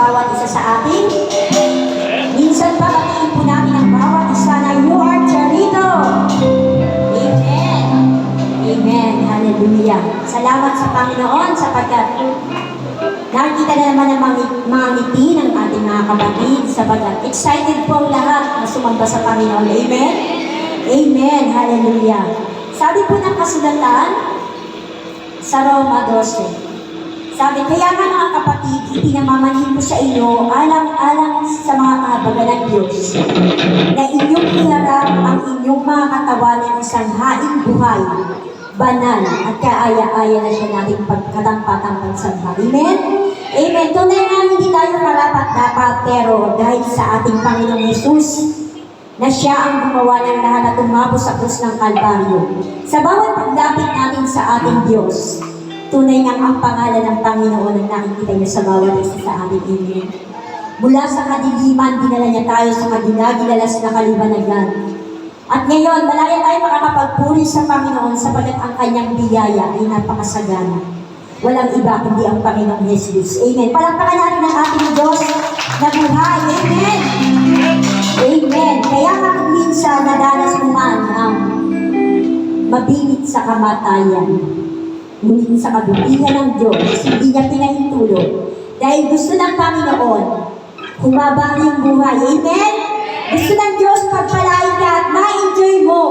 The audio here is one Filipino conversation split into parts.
bawat isa sa atin? Minsan pa batiin po natin ang bawat isa na you are Charito. Amen. Amen. Hallelujah. Salamat sa Panginoon sapagkat nakikita na naman ang mga ngiti ng ating mga kapatid sapagkat excited po ang lahat na sumamba sa Panginoon. Amen? Amen. Hallelujah. Sabi po ng kasulatan sa Roma 12, sabi, kaya nga mga kapatid, ipinamamanin ko sa inyo alang-alang sa mga kahabagan ng Diyos na inyong iharap ang inyong mga katawan ng isang haing buhay, banal at kaaya-aya na siya nating pagkatampatang pagsamba. Amen? Amen. Tunay nga hindi tayo karapat-dapat, pero dahil sa ating Panginoong Hesus, na siya ang gumawa ng lahat at umabot sa krus ng Kalbaryo. Sa bawat paglapit natin sa ating Diyos, tunay nga ang pangalan ng Panginoon ang nakikita niya sa bawat isa sa ating Amen. Mula sa kadiliman, dinala niya tayo sa kadinagilalas na kalibanagan. At ngayon, malaya tayo makakapagpuri sa Panginoon sapagkat ang kanyang biyaya ay napakasagana. Walang iba kundi ang Panginoong Jesus. Amen. Palakpakan natin ang ating Diyos na buhay. Amen. Amen. Kaya nga kung minsan nadanas mo man ang mabingit sa kamatayan, ngunit sa kabutihan ng Diyos, hindi niya pinahintulot. Dahil gusto ng Panginoon, humaba ang iyong buhay. Amen? Gusto ng Diyos pagpalain ka at ma-enjoy mo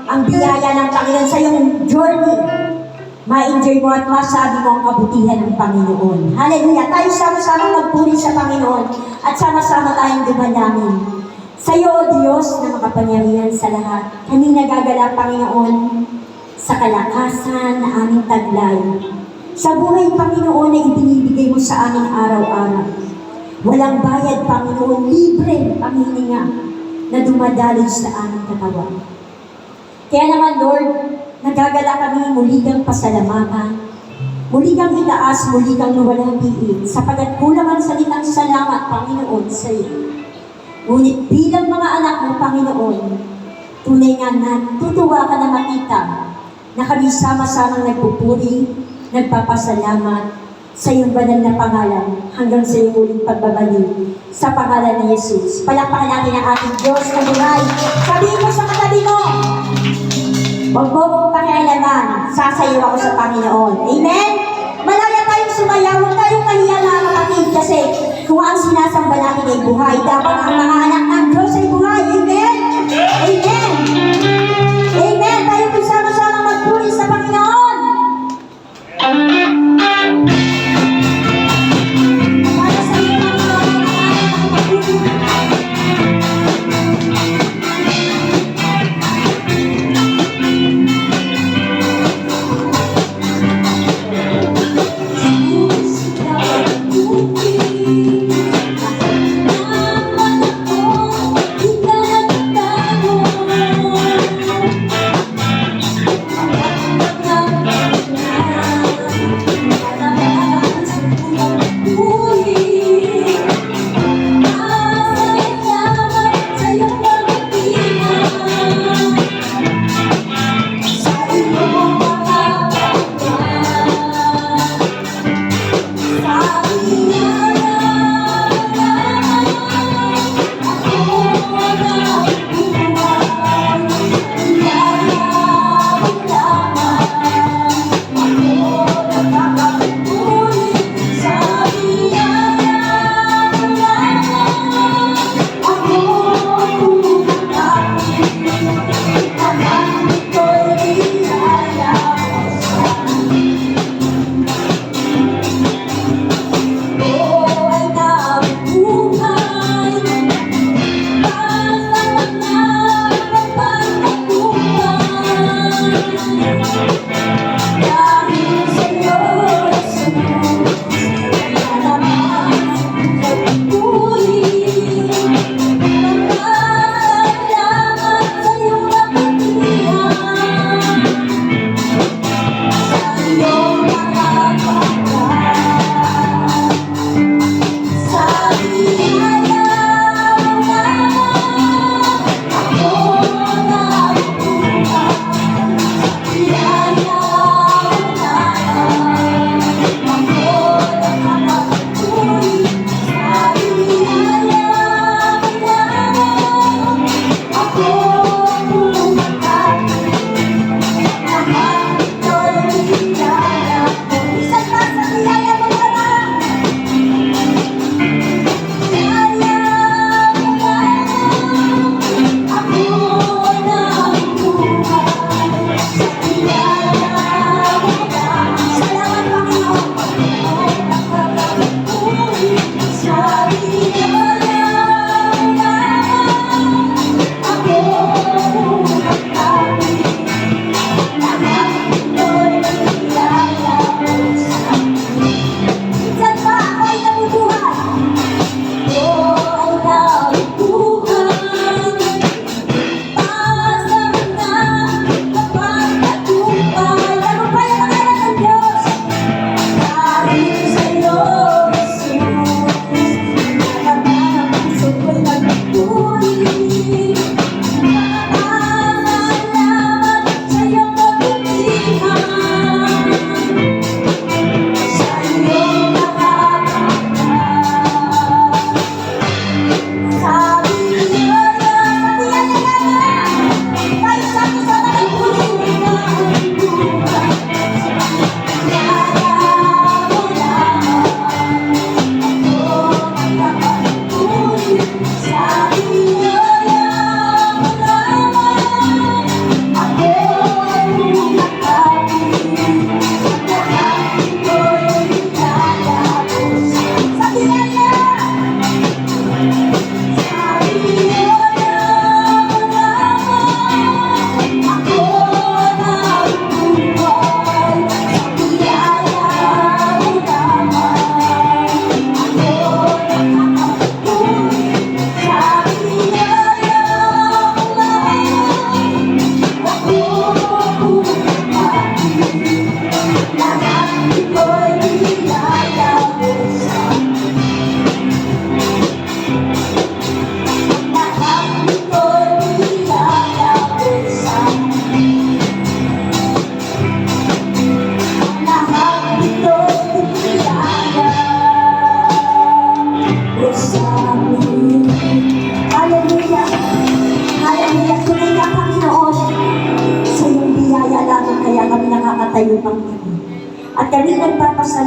ang biyaya ng Panginoon sa iyong journey. Ma-enjoy mo at masabi mo ang kabutihan ng Panginoon. Hallelujah! Tayo sama-sama magpuri sa Panginoon at sama-sama tayong dumalangin. Sa iyo, O Diyos, na makapangyarihan sa lahat, kami nagagala, Panginoon, sa kalakasan na aming taglay. Sa buhay, Panginoon, na ibinibigay mo sa amin araw-araw. Walang bayad, Panginoon, libre ang hininga na dumadaloy sa aming katawan. Kaya naman, Lord, nagagala kami muli kang pasalamatan, muli kang itaas, muli kang luwalhatiin, sapagat kulang ang salitang salamat, Panginoon, sa iyo. Ngunit bilang mga anak mo, Panginoon, tunay nga natutuwa ka na makita na kami sama-samang nagpupuri, nagpapasalamat sa iyong banal na pangalan hanggang sa iyong uling pagbabalik sa pangalan ni Jesus. Palakpakan natin ang ating Diyos na buhay. Sabihin mo sa katabi mo, huwag mo kong pakialaman, sasayaw ako sa Panginoon. Amen? Malaya tayong sumayaw, huwag tayong kahiya mga kapatid, kasi kung ang sinasamba natin ay buhay, dapat ang mga anak ng Diyos ay buhay. Amen? Amen? Amen? Tayo po sama-sama magpuri sa Panginoon. Para sa iyo, Panginoon, ang ating magpuri.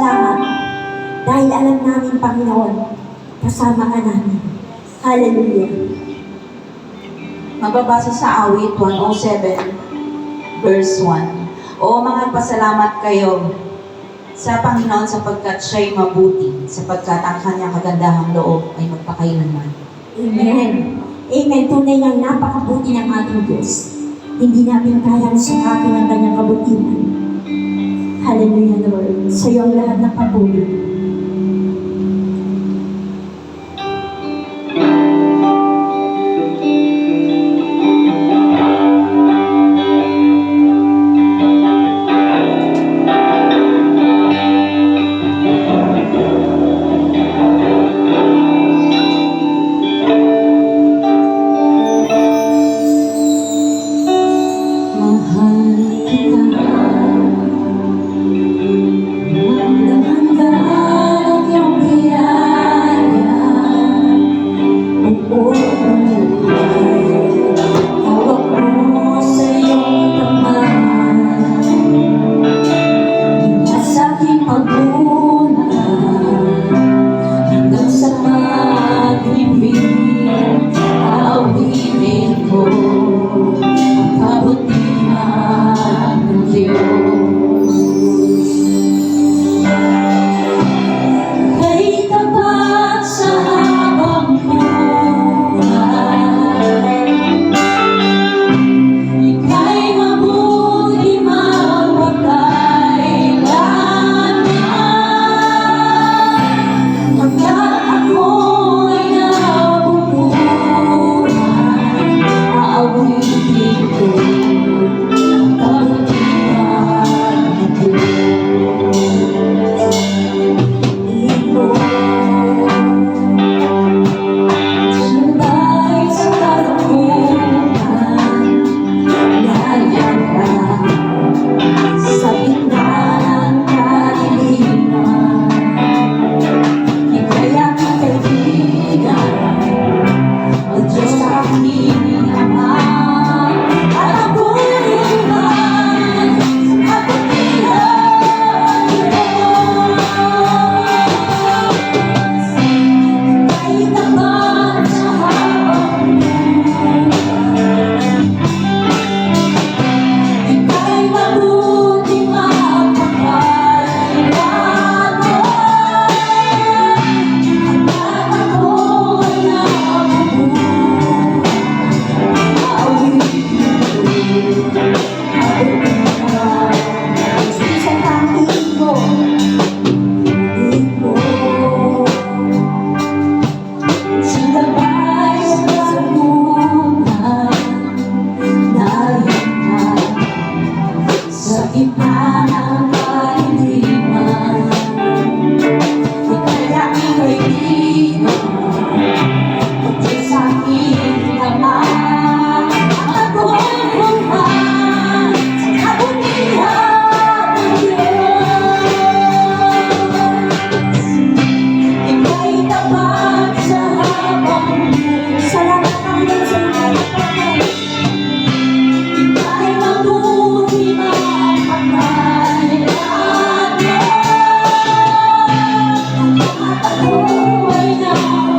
salamat. Dahil alam namin, Panginoon, kasama ka namin. Hallelujah. Mababasa sa awit 107, verse 1. O mga pasalamat kayo sa Panginoon sapagkat siya'y mabuti, sapagkat ang kanyang kagandahang loob ay magpakailanman. Amen. Amen. Tunay ngang napakabuti ng ating Diyos. Hindi natin kayang sukatin ang kanyang kabutihan. Hallelujah, Lord. Sa iyo ang lahat ng papuri. Mahal kita, hanggang ang iyong biyaya. Oo, hawak mo sa iyong kamay. Mula sa aking pagbunan, hanggang sa pag-ibig, awitin ko ang kabutihan ng Diyos. Kay tapat sa habang buhay, ika'y mabuti magpakailanman. Hanggang ako'y nabubuhay, aawitin ko ang kabutihan ng Diyos. Siya'y sa kalungkutan, nariyan ka sa gitna ng kadiliman. Ika'y aking kaibigan, ang Diyos sa aking Ama. At ako'y lumayan sa kabutihan ng Diyos. Ika'y tapat sa habang buhay, ika'y mabuti magpakailanman. Hanggang ako'y nabubuhay, aawitin ko ang kabutihan. Isang pangingin ko, sinabay sa kasalukuyan, nariyan ka sa gitna ng kadiliman. Ika'y aking kaibigan, ang Diyos sa aking Ama. At ako'y lumayan sa kabutihan ng Diyos. Ika'y tapat sa habang buhay. Salamat, Panginoon, sa iyong tapat. Ika'y mabuti magpakailanman. At ako'y nabubuhay,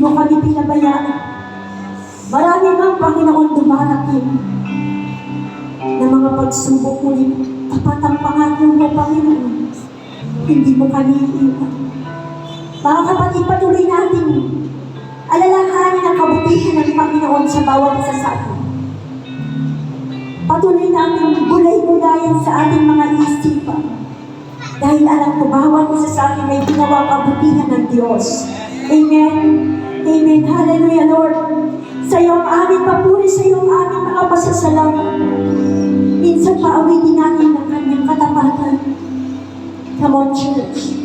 mo kami pinabayaan. Marami mang Panginoon dumarating na mga pagsubok, ngunit tapat ang pangako mo, Panginoon. Hindi mo kami iiwan. Mga kapatid, patuloy natin alalahanin ang kabutihan ng Panginoon sa bawat isa sa atin. Patuloy natin gulay-gulayan sa ating mga isipan. Dahil alam ko, bawat isa sa atin may ginawang kabutihan ng Diyos. Amen. Amen. Hallelujah, Lord. Sa iyo ang aming papuri, sa iyo ang aming mga pasasalamat. Minsan paawitin natin ng kanyang katapatan. Come on, church.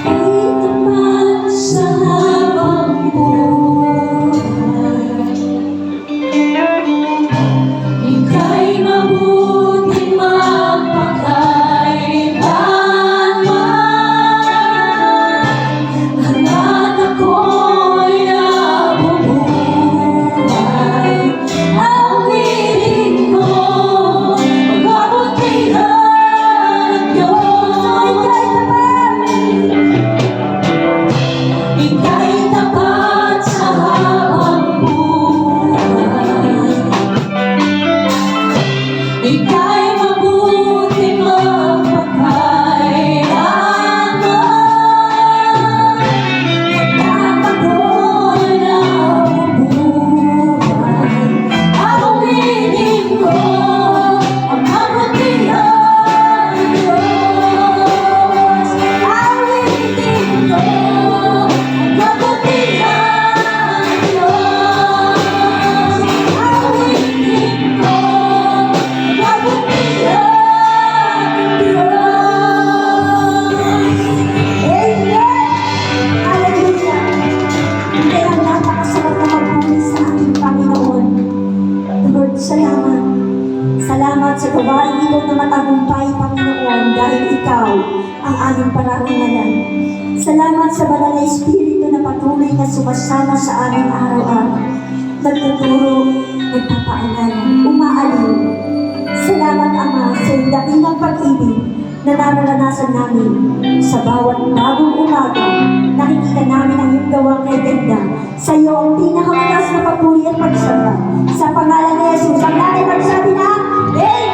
Kahit naman sa habang buhay, ika'y mabuting magpakailanman. Hanggat ako'y nabubuhay, awitin ko ang kabutihan ng Diyos. Ika'y tapat sa habang buhay, ika'y mabuting magpakailanman. Hanggat ako'y nabubuhay, awitin ko ang kabutihan ng Diyos. Awitin ko ang kabutihan ng Diyos. Awitin ko ang kabutihan ng Diyos. Amen! Hallelujah! Kaya napakasarap na magpuli sa ating Panginoon. Lord, salamat. Salamat sa gawain ito na matagumpay, Panginoon, dahil Ikaw ang aming pararangalan. Salamat sa banal na Espiritu na patuloy na sumasama sa aming araw-araw. Nagtuturo, nagpapaalala, umaaliw. Salamat, Ama, sa iyong dakilang pag-ibig na nararanasan namin sa bawat bagong umaga. Nakikita namin ang iyong gawang kay ganda. Sa iyo ang pinakamataas na papuri at pagsamba. Sa pangalan ni Jesus, ang natin magsabi na, Amen!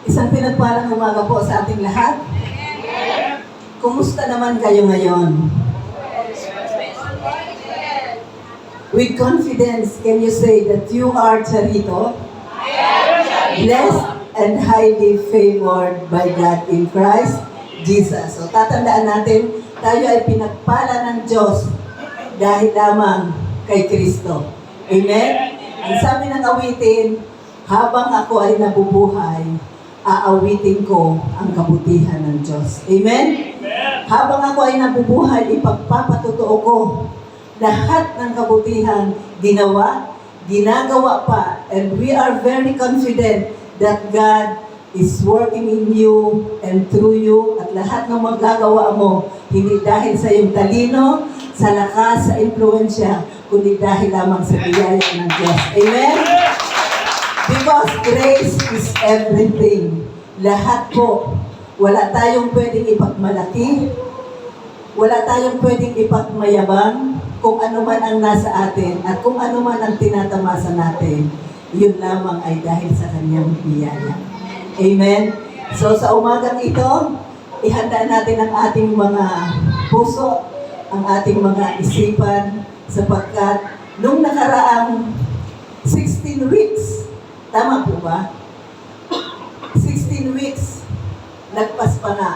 Isang pinagpalang umaga po sa ating lahat. Kumusta naman kayo ngayon? With confidence, can you say that you are Charito? Blessed and highly favored by God in Christ Jesus. So tatandaan natin, tayo ay pinagpala ng Diyos dahil lamang kay Kristo. Amen? Ang sabi ng awitin, habang ako ay nabubuhay, aawitin ko ang kabutihan ng Diyos. Amen? Habang ako ay nabubuhay, ipagpapatutuo ko lahat ng kabutihan ginawa, ginagawa pa, and we are very confident that God is working in you and through you, at lahat ng magagawa mo, hindi dahil sa iyong talino, sa lakas, sa impluensya, kundi dahil lamang sa biyaya ng Diyos. Amen? Because grace is everything. Lahat po. Wala tayong pwedeng ipagmalaki. Wala tayong pwedeng ipagmayabang. Kung ano man ang nasa atin at kung ano man ang tinatamasa natin, yun lamang ay dahil sa kanyang biyaya. Amen? So sa umagang ito, ihanda natin ang ating mga puso, ang ating mga isipan, sapagkat nung nakaraang 16 weeks, tama po ba? 16 weeks, lagpas pa nga,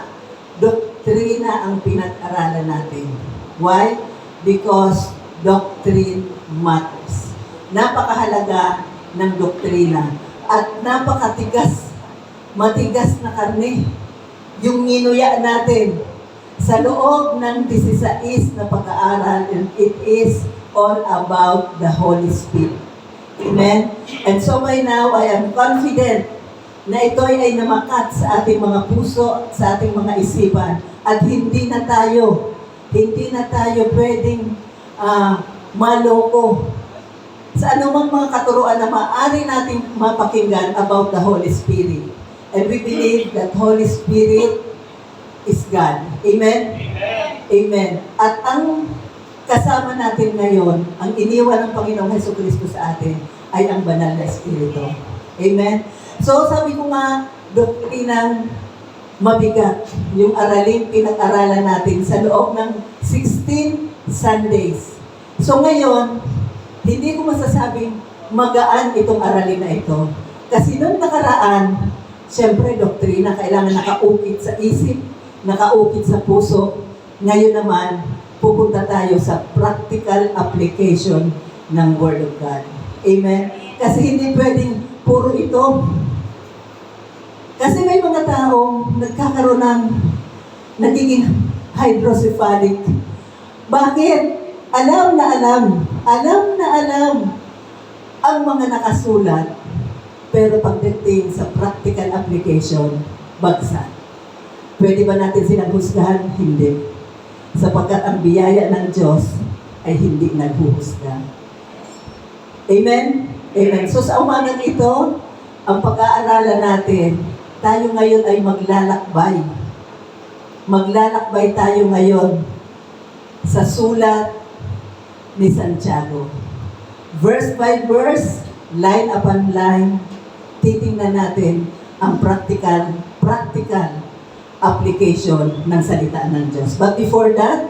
doktrina ang pinag-aralan natin. Why? Because doctrine matters. Napakahalaga ng doktrina at napakatigas, matigas na karne yung nginuya natin sa loob ng 16 na pag-aaral, and it is all about the Holy Spirit. Amen? And so by now, I am confident na ito ay namakat sa ating mga puso, sa ating mga isipan, at hindi na tayo pwedeng maloko sa anumang mga katuruan na maaari nating mapakinggan about the Holy Spirit. And we believe that Holy Spirit is God. Amen? Amen. At ang kasama natin ngayon, ang iniwan ng Panginoong Jesucristo sa atin, ay ang banal na Espiritu. Amen? So sabi ko nga, doktrinang mabigat, yung aralin, pinag-aralan natin sa loob ng 16 Sundays. So ngayon, hindi ko masasabing magaan itong aralin na ito. Kasi nung nakaraan, siyempre doktrina, kailangan nakaukit sa isip, nakaukit sa puso. Ngayon naman, pupunta tayo sa practical application ng Word of God. Amen? Kasi hindi pwedeng puro ito. Kasi may mga tao nagkakaroon ng nagiging hydrocephalic. Bakit? Alam na alam ang mga nakasulat, pero pagdating sa practical application, bagsak. Pwede ba natin silang husgahan? Hindi. Sapagkat ang biyaya ng Diyos ay hindi naghuhusga. Amen? Amen. So sa umagang ito, ang pag-aaralan natin, tayo ngayon ay maglalakbay. Maglalakbay tayo ngayon sa sulat ni Santiago. Verse by verse, line upon line, titingnan natin ang practical application ng salita ng Diyos. But before that,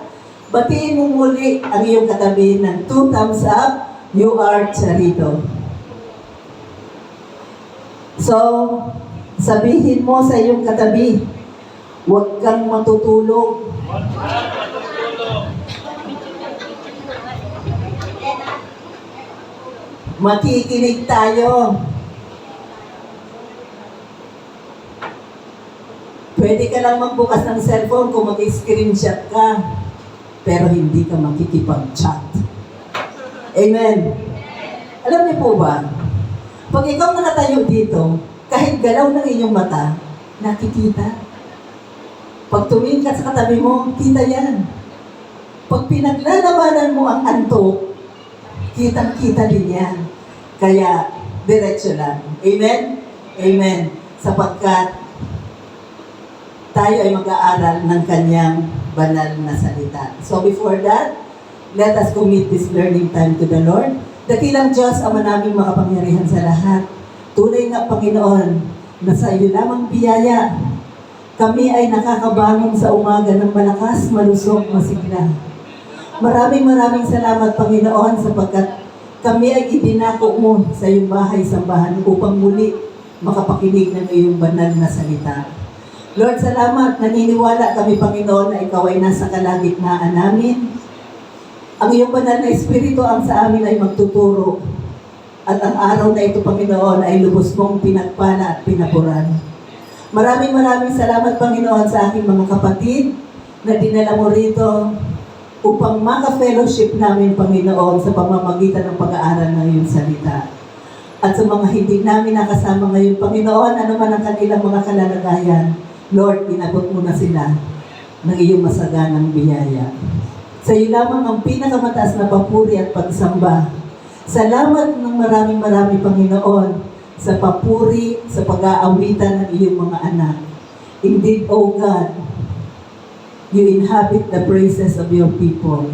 batiin mo muli ang iyong katabi ng 2 thumbs up, you are Charito. So, sabihin mo sa iyong katabi, huwag kang matutulog. Makikinig tayo. Pwede ka lang magbukas ng cellphone kung mag-screenshot ka, pero hindi ka makikipag-chat. Amen. Alam niyo po ba, pag ikaw nakatayo dito, kahit galaw ng inyong mata, nakikita. Pag tumingin ka sa katabi mo, kita yan. Pag pinaglalabanan mo ang antok, kitang-kita din yan. Kaya, diretso lang. Amen? Amen. Sapagkat tayo ay mag-aaral ng kanyang banal na salita. So before that, let us commit this learning time to the Lord. Dakilang Diyos, Ama naming makapangyarihan sa lahat. Tunay nga, Panginoon, na sa iyo lamang biyaya. Kami ay nakakabangon sa umaga ng malakas, malusog, masigla. Maraming salamat, Panginoon, sapagkat kami ay idinako mo sa iyong bahay-sambahan upang muli makapakinig ng iyong banal na salita. Lord, salamat. Naniniwala kami, Panginoon, na ikaw ay nasa kalagitnaan namin. Ang iyong banal na Espiritu ang sa amin ay magtuturo. At ang araw na ito, Panginoon, ay lubos mong pinagpala at pinapuran. Maraming salamat, Panginoon, sa aking mga kapatid na dinala mo rito upang maka-fellowship namin, Panginoon, sa pamamagitan ng pag-aaral ng iyong salita. At sa mga hindi namin nakasama ngayon, Panginoon, ano man ang kanilang mga kalalagayan, Lord, inabot mo na sila ng iyong masaganang biyaya. Sa iyo lamang ang pinakamataas na papuri at pagsamba. Salamat ng maraming Panginoon, sa papuri, sa pag-aawitan ng iyong mga anak. Indeed, O God, you inhabit the praises of your people.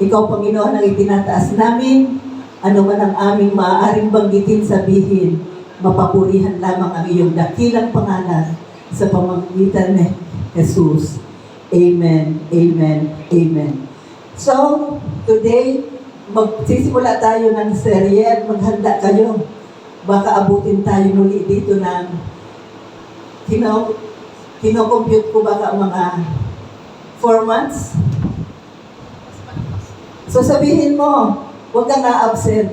Ikaw, Panginoon, ang itinataas namin, ano man ang aming maaaring banggitin, sabihin, mapapurihan lamang ang iyong dakilang pangalan sa pamamagitan ni Jesus. Amen, amen, amen. So, today, magsisimula tayo ng serye at maghanda kayo. Baka abutin tayo muli dito ng kino-compute ko baka mga 4 months. So sabihin mo, huwag kang na-absent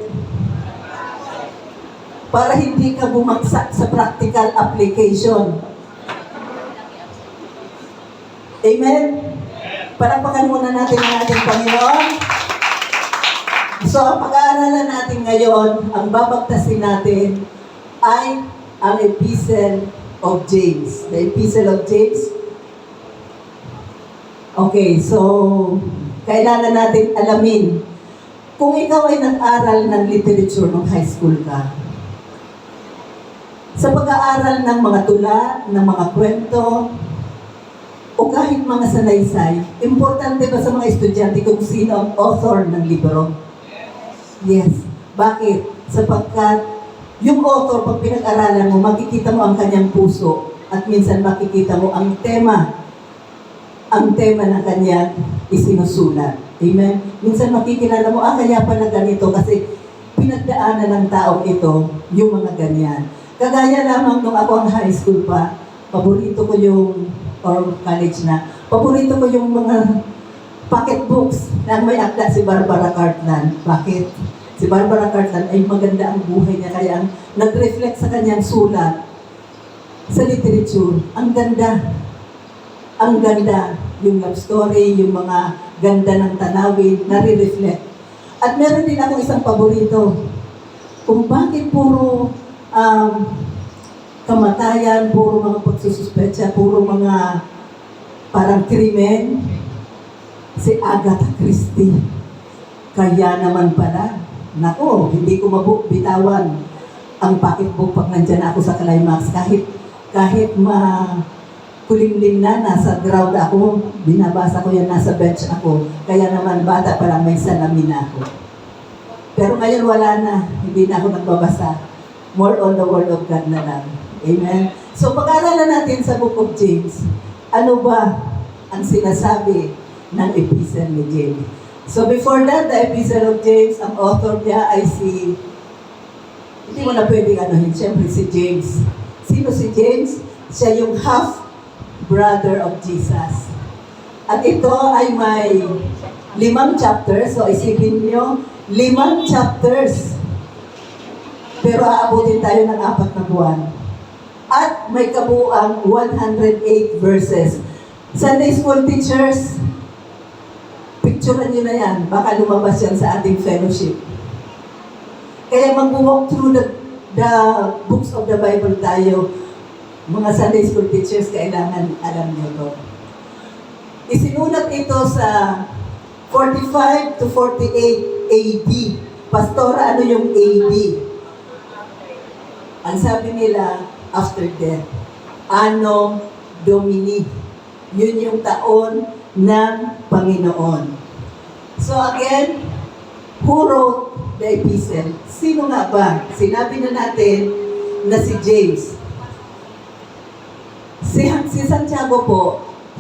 para hindi ka bumagsak sa practical application. Amen? Palakpakan muna natin ang ating Panginoon. So, ang pag-aaralan natin ngayon, ang babagtasin natin ay ang Epistle of James. The Epistle of James. Okay, so, kailangan natin alamin, kung ikaw ay nag-aral ng literature nung high school ka, sa pag-aaral ng mga tula, ng mga kwento, o kahit mga sanaysay, importante ba sa mga estudyante kung sino ang author ng libro? Yes. Bakit? Sapagkat yung author, pag pinag-aralan mo, makikita mo ang kanyang puso at minsan makikita mo ang tema ng kanyang isinusulat. Amen? Minsan makikilala mo, kaya pala ganito kasi pinagdaanan ng taong ito yung mga ganyan. Kagaya lamang nung ako ang high school pa, paborito ko yung, or college na, paborito ko yung mga pocket books na may akda si Barbara Cartland. Bakit? Si Barbara Cartland ay maganda ang buhay niya, kaya ang nag-reflect sa kanyang sulat sa literature. Ang ganda. Ang ganda. Yung love story, yung mga ganda ng tanawin, nare-reflect. At meron din ako isang paborito. Kung bakit puro kamatayan, puro mga pagsususpecha, puro mga parang krimen, si Agatha Christie. Kaya naman pala, nako, hindi ko mabitawan ang pocketbook pag nandyan ako sa climax. Kahit kulimlim na, nasa ground ako, binabasa ko yan, nasa bench ako. Kaya naman, bata pa lang may salamin ako. Pero ngayon wala na, hindi na ako nagbabasa. More on the Word of God na lang. Amen? So, pag-aralan natin sa Book of James, ano ba ang sinasabi ng Epistle ni James? So, before that, the Epistle of James, ang author niya ay hindi mo na pwedeng anuhin, siyempre si James. Sino si James? Siya yung half-brother of Jesus. At ito ay may 5 chapters. So, isipin niyo, 5 chapters. Pero aabutin tayo ng 4 na buwan. At may kabuuang 108 verses. Sunday school teachers, picturean nyo na yan. Baka lumabas yan sa ating fellowship. Kaya mag-walk through the books of the Bible tayo. Mga Sunday school teachers, kailangan alam nyo to. Isinulat ito sa 45 to 48 AD. Pastora, ano yung AD? Ang sabi nila, after death. Anno Domini. Yun yung taon ng Panginoon. So again, who wrote the epistle? Sino nga ba? Sinabi na natin na si James. Si Santiago po,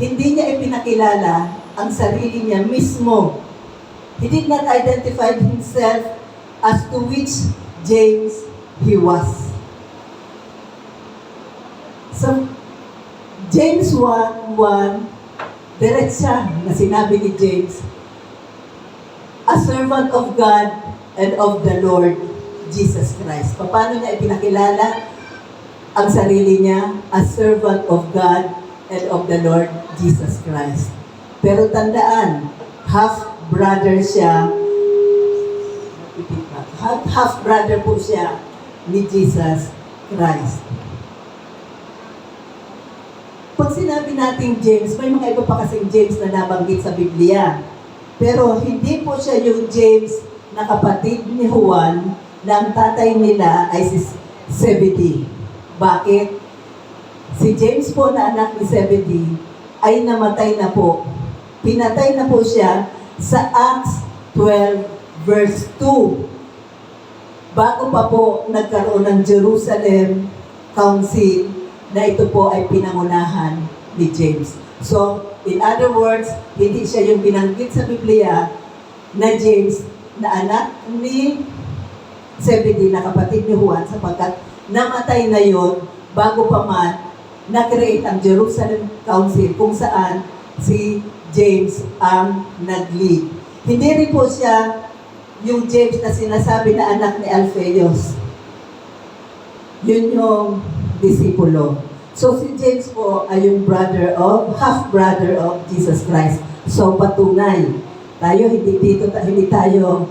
hindi niya ipinakilala ang sarili niya mismo. He did not identify himself as to which James he was. So, James 1:1, diretsa na sinabi ni James, a servant of God and of the Lord Jesus Christ. Paano niya ipinakilala ang sarili niya? A servant of God and of the Lord Jesus Christ. Pero tandaan, half-brother siya, half-brother po siya ni Jesus Christ. Pag sinabi natin James, may mga iba pa kasing James na nabanggit sa Biblia. Pero hindi po siya yung James na kapatid ni Juan na ang tatay nila ay si Zebedee. Bakit? Si James po na anak ni Zebedee ay namatay na po. Pinatay na po siya sa Acts 12 verse 2. Bago pa po nagkaroon ng Jerusalem Council, na ito po ay pinangunahan ni James. So, in other words, hindi siya yung binanggit sa Biblia na James na anak ni Zebedee na kapatid ni Juan sapagkat namatay na yon bago pa man na-create ang Jerusalem Council kung saan si James ang nag-lead. Hindi rin po siya yung James na sinasabi na anak ni Alphaeus. Yun yung disipulo. So si James po ay yung half-brother of Jesus Christ. So patunay, tayo hindi tayo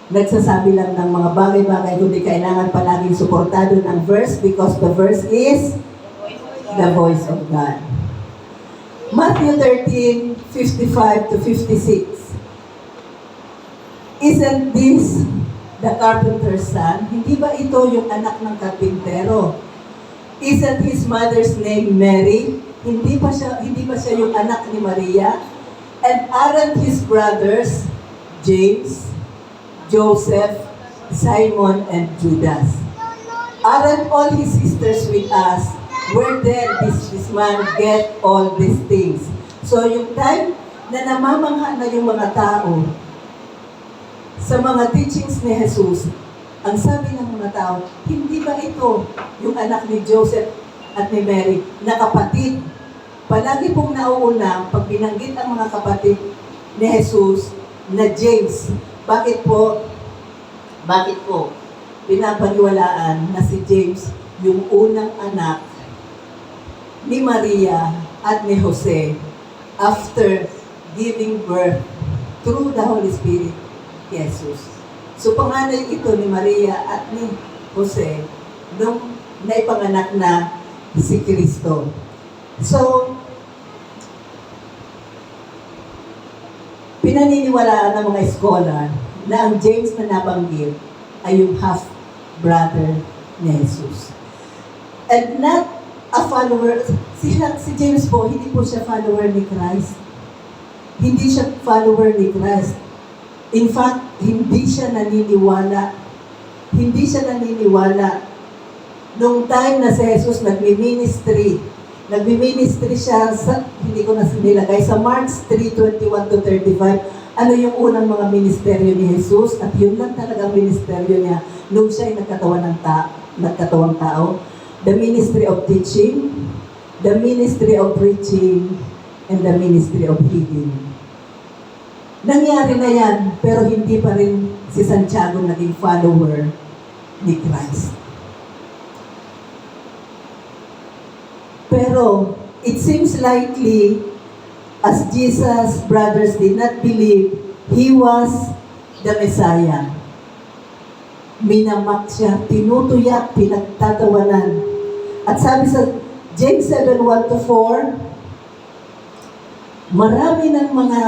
nagsasabi lang ng mga bagay-bagay, kundi kailangan palaging suportado ng verse because the verse is the voice of God. Matthew 13:55 to 56. Isn't this the carpenter's son? Hindi ba ito yung anak ng karpintero? Isn't his mother's name Mary? Hindi ba siya yung anak ni Maria? And aren't his brothers James, Joseph, Simon, and Judas? Aren't all his sisters with us? Where then this man get all these things? So yung time na namamangha na yung mga tao sa mga teachings ni Jesus, ang sabi ng mga tao, hindi ba ito yung anak ni Joseph at ni Mary na kapatid? Palagi pong nauuna pag binanggit ang mga kapatid ni Jesus na James. Bakit po pinapaniwalaan na si James yung unang anak ni Maria at ni Jose after giving birth through the Holy Spirit, Jesus. So panganay ito ni Maria at ni Jose nung naipanganak na si Kristo. So, pinaniniwalaan ng mga scholar na ang James na nabanggit ay yung half-brother ni Jesus. And not a follower, si James po, hindi po siya follower ni Christ. Hindi siya follower ni Christ. In fact, hindi siya naniniwala. Hindi siya naniniwala. Nung time na si Jesus nagmi-ministry siya sa, hindi ko na sinilagay, sa Mark 3:21 to 35, ano yung unang mga ministeryo ni Jesus? At yun lang talagang ministeryo niya nung siya ay nagkatawang tao. The ministry of teaching, the ministry of preaching, and the ministry of healing. Nangyari na yan, pero hindi pa rin si Santiago naging follower ni Christ. Pero it seems likely as Jesus' brothers did not believe he was the Messiah. Minamak siya, tinutuyak, pinagtatawanan. At sabi sa James 7:1 to 4, marami ng mga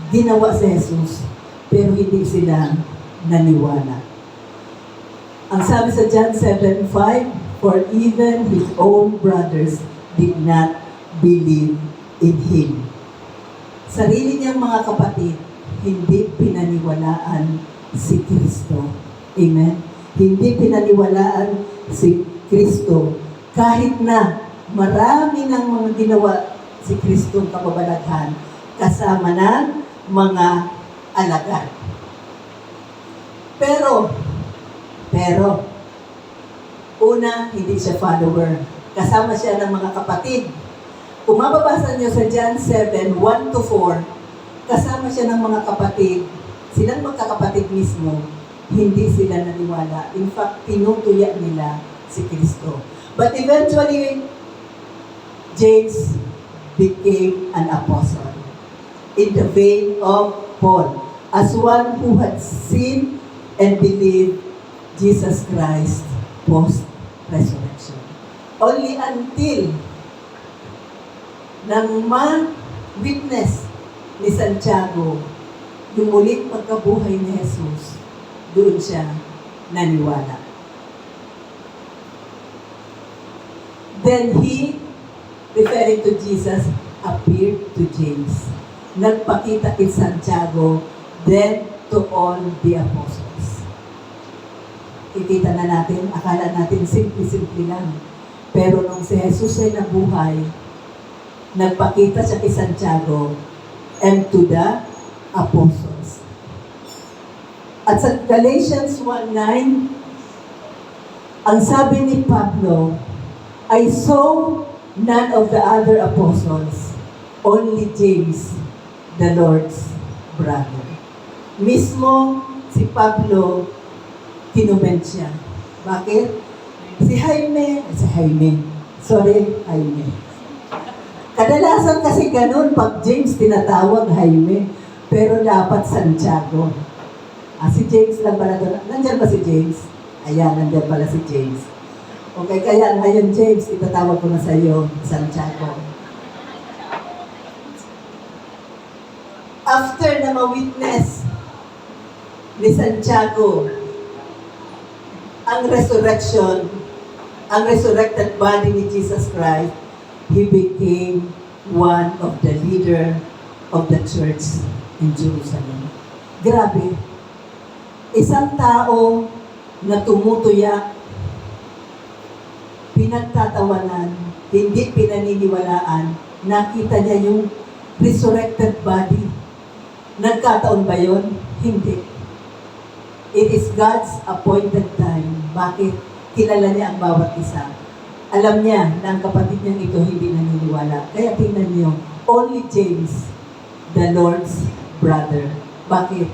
ginawa si Jesus, pero hindi sila naniwala. Ang sabi sa John 7:5, for even his own brothers did not believe in him. Sarili niyang mga kapatid, hindi pinaniwalaan si Kristo. Amen? Hindi pinaniwalaan si Kristo. Kahit na marami ng mga ginawa si Kristong kababalaghan, kasama ng mga alagad. Pero, una, hindi siya follower. Kasama siya ng mga kapatid. Kung mababasa niyo sa John 7:1 to 4, kasama siya ng mga kapatid, silang magkakapatid mismo, hindi sila naniwala. In fact, tinutuya nila si Kristo. But eventually, James became an apostle in the vein of Paul, as one who had seen and believed Jesus Christ post-resurrection. Only until nang ma-witness ni Santiago yung muling pagkabuhay ni Jesus, doon siya naniwala. Then he, referring to Jesus, appeared to James. Nagpakita kay Santiago, then to all the apostles. Kikita na natin, akala natin simple-simple lang. Pero nung si Jesus ay nabuhay, nagpakita siya kay Santiago and to the apostles. At sa Galatians 1:9, ang sabi ni Pablo, I saw none of the other apostles, only James, the Lord's brother. Mismo si Pablo, kinument siya. Bakit? Jaime. Kadalasan kasi ganun, pag James tinatawag Jaime, pero dapat Santiago. Si James lang pala doon. Nandyan ba si James? Ayan, nandyan pala si James. Okay, kaya ngayon James, itatawag ko na sa iyo, Santiago. After na ma-witness ni Santiago ang resurrection, ang resurrected body ni Jesus Christ, he became one of the leader of the church in Jerusalem. Grabe. Isang tao na tumutuya, pinagtatawanan, hindi pinaniniwalaan, nakita niya yung resurrected body. Nagkataon ba yun? Hindi. It is God's appointed time. Bakit? Kilala niya ang bawat isa. Alam niya na ang kapatid niyang ito hindi naniniwala. Kaya tingnan niyo, only James, the Lord's brother. Bakit?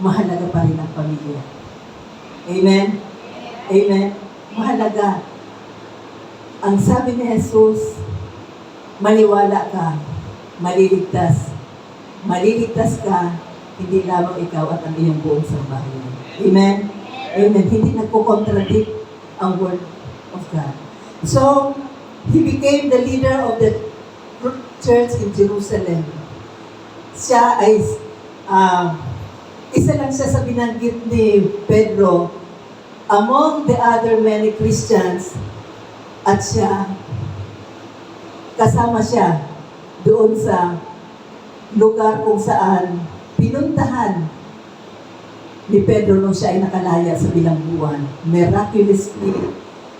Mahalaga pa rin ang pamilya. Amen? Amen? Mahalaga. Ang sabi ni Jesus, maniwala ka, maliligtas. Maliligtas ka, hindi lamang ikaw at ang iyong buong sambahayan. Amen? Amen. Hindi nagko-contradict ang word of God. So, he became the leader of the church in Jerusalem. Siya ay, isa lang siya sa binanggit ni Pedro among the other many Christians, at siya, kasama siya doon sa lugar kung saan pinuntahan ni Pedro nung siya ay nakalaya sa bilangguan, miraculously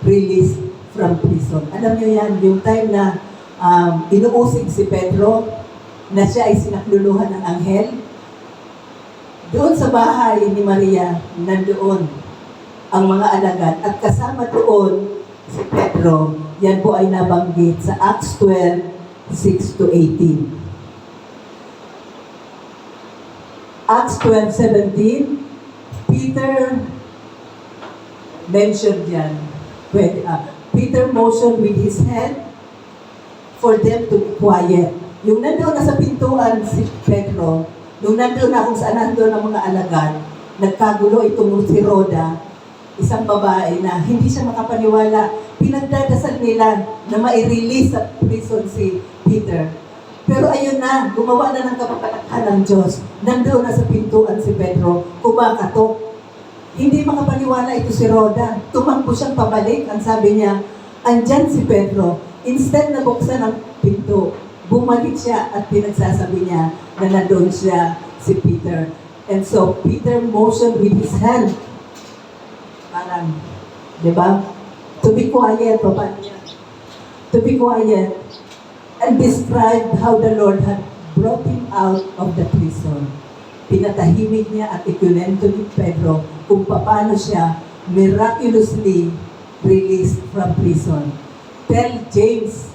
released from prison. Alam niyo yan, yung time na inuusig si Pedro, na siya ay sinakluluhan ng anghel, doon sa bahay ni Maria, nandoon ang mga alagad, at kasama doon si Pedro. Yan po ay nabanggit sa Acts 12:6-18. Acts 12:17, Peter mentioned yan. Peter motioned with his hand for them to be quiet. Yung nandoon na sa pintuan si Pedro, nung nandoon na kung saan nandoon ang mga alagad, nagkagulo itong si Rhoda, isang babae na hindi siya makapaniwala. Pinagdadasal nila na mai-release sa prison si Peter. Pero ayun na, gumawa na ng kapapalakhan ng Diyos. Nandoon na sa pintuan si Pedro, kumakatok. Hindi makapaniwala ito si Rhoda. Tumakbo siyang pabalik. Ang sabi niya, andyan si Pedro. Instead na buksan ang pinto, bumalik siya at pinagsasabi niya na nandoon siya si Peter. And so, Peter motioned with his hand. Parang, di ba? To be quiet, paano niya? To be quiet. And described how the Lord had brought him out of the prison. Pinatahimik niya at ikunento ni Pedro kung paano siya miraculously released from prison. Tell James,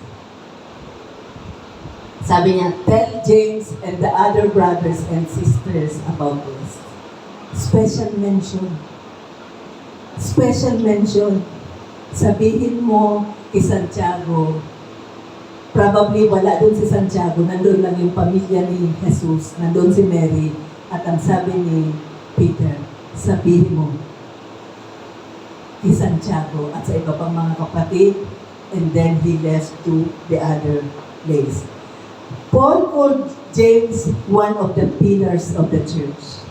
sabi niya, tell James and the other brothers and sisters about this. Special mention. Special mention. Sabihin mo kay Santiago, probably wala doon si Santiago, nandoon lang yung pamilya ni Jesus, nandoon si Mary, at ang sabi ni Peter, sabihin mo kay Santiago at sa iba pang mga kapatid, and then he left to the other place. Paul called James one of the pillars of the church.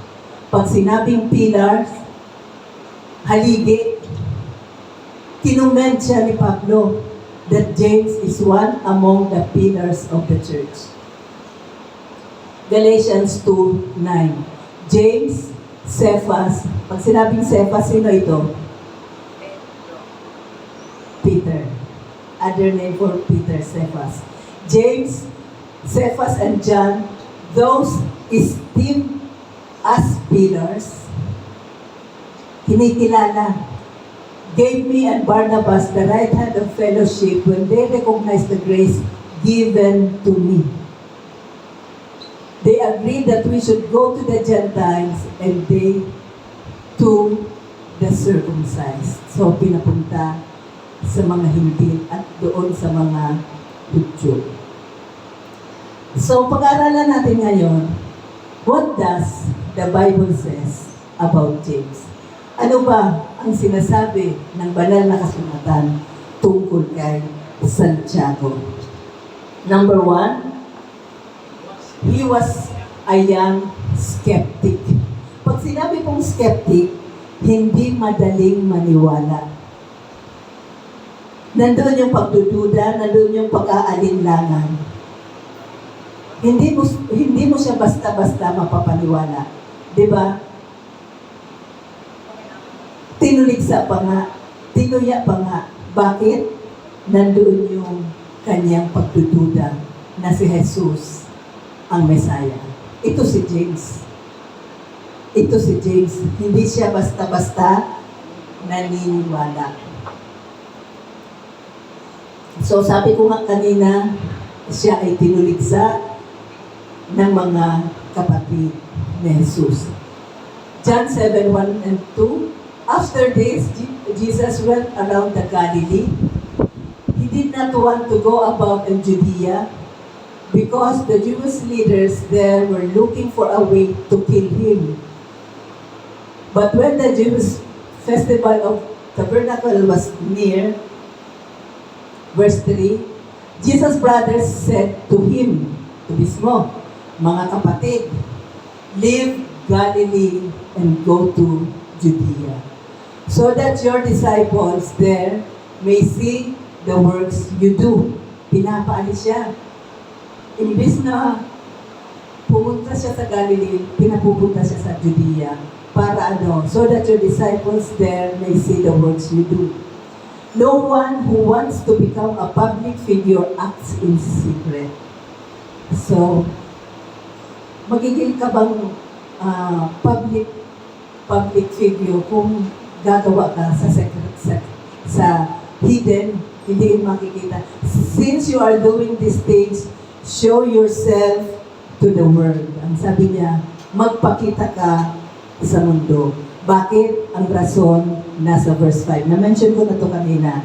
Pag sinabing pillars, haligi, kinument siya ni Pablo that James is one among the pillars of the church. Galatians 2:9. James, Cephas. Pag sinabing Cephas, sino ito? Peter. other name for Peter, Cephas. James, Cephas, and John, those esteemed as pillars, kinikilala, gave me and Barnabas the right hand of fellowship when they recognized the grace given to me. They agreed that we should go to the Gentiles and they to the circumcised. So, pinapunta sa mga hindi at doon sa mga Hudyo. So, pag-aaralan natin ngayon, what does the Bible says about James? Ano ba ang sinasabi ng banal na kasulatan tungkol kay Santiago? Number 1, he was a young skeptic. Pag sinabi pong skeptic, hindi madaling maniwala. Nandun yung pagdududa, nandun yung pag-aalinlangan. Hindi mo siya basta-basta mapapaniwala. Diba? Tinuligsa pa nga, tinuya pa nga. Bakit? Nandoon yung kanyang pagdududa na si Jesus ang Messiah. Ito si James. Ito si James. Hindi siya basta-basta naniniwala. So sabi ko nga kanina, siya ay tinuligsa ng mga kapatid ni Jesus. John 7:1 and 2. After this, Jesus went around the Galilee. He did not want to go about in Judea because the Jewish leaders there were looking for a way to kill him. But when the Jewish festival of Tabernacle was near, verse 3, Jesus' brothers said to him, to mismo, mga kapatid, leave Galilee and go to Judea, so that your disciples there may see the works you do. Pinapaalis siya. Imbis na pumunta siya sa Galilee, pinapupunta siya sa Judea. Para ano? So that your disciples there may see the works you do. No one who wants to become a public figure acts in secret. So, magiging ka bang public figure kung gagawa ka sa hidden, hindi makikita. Since you are doing these things, show yourself to the world. Ang sabi niya, magpakita ka sa mundo. Bakit? Ang rason nasa verse 5. Na-mention ko na to kanina.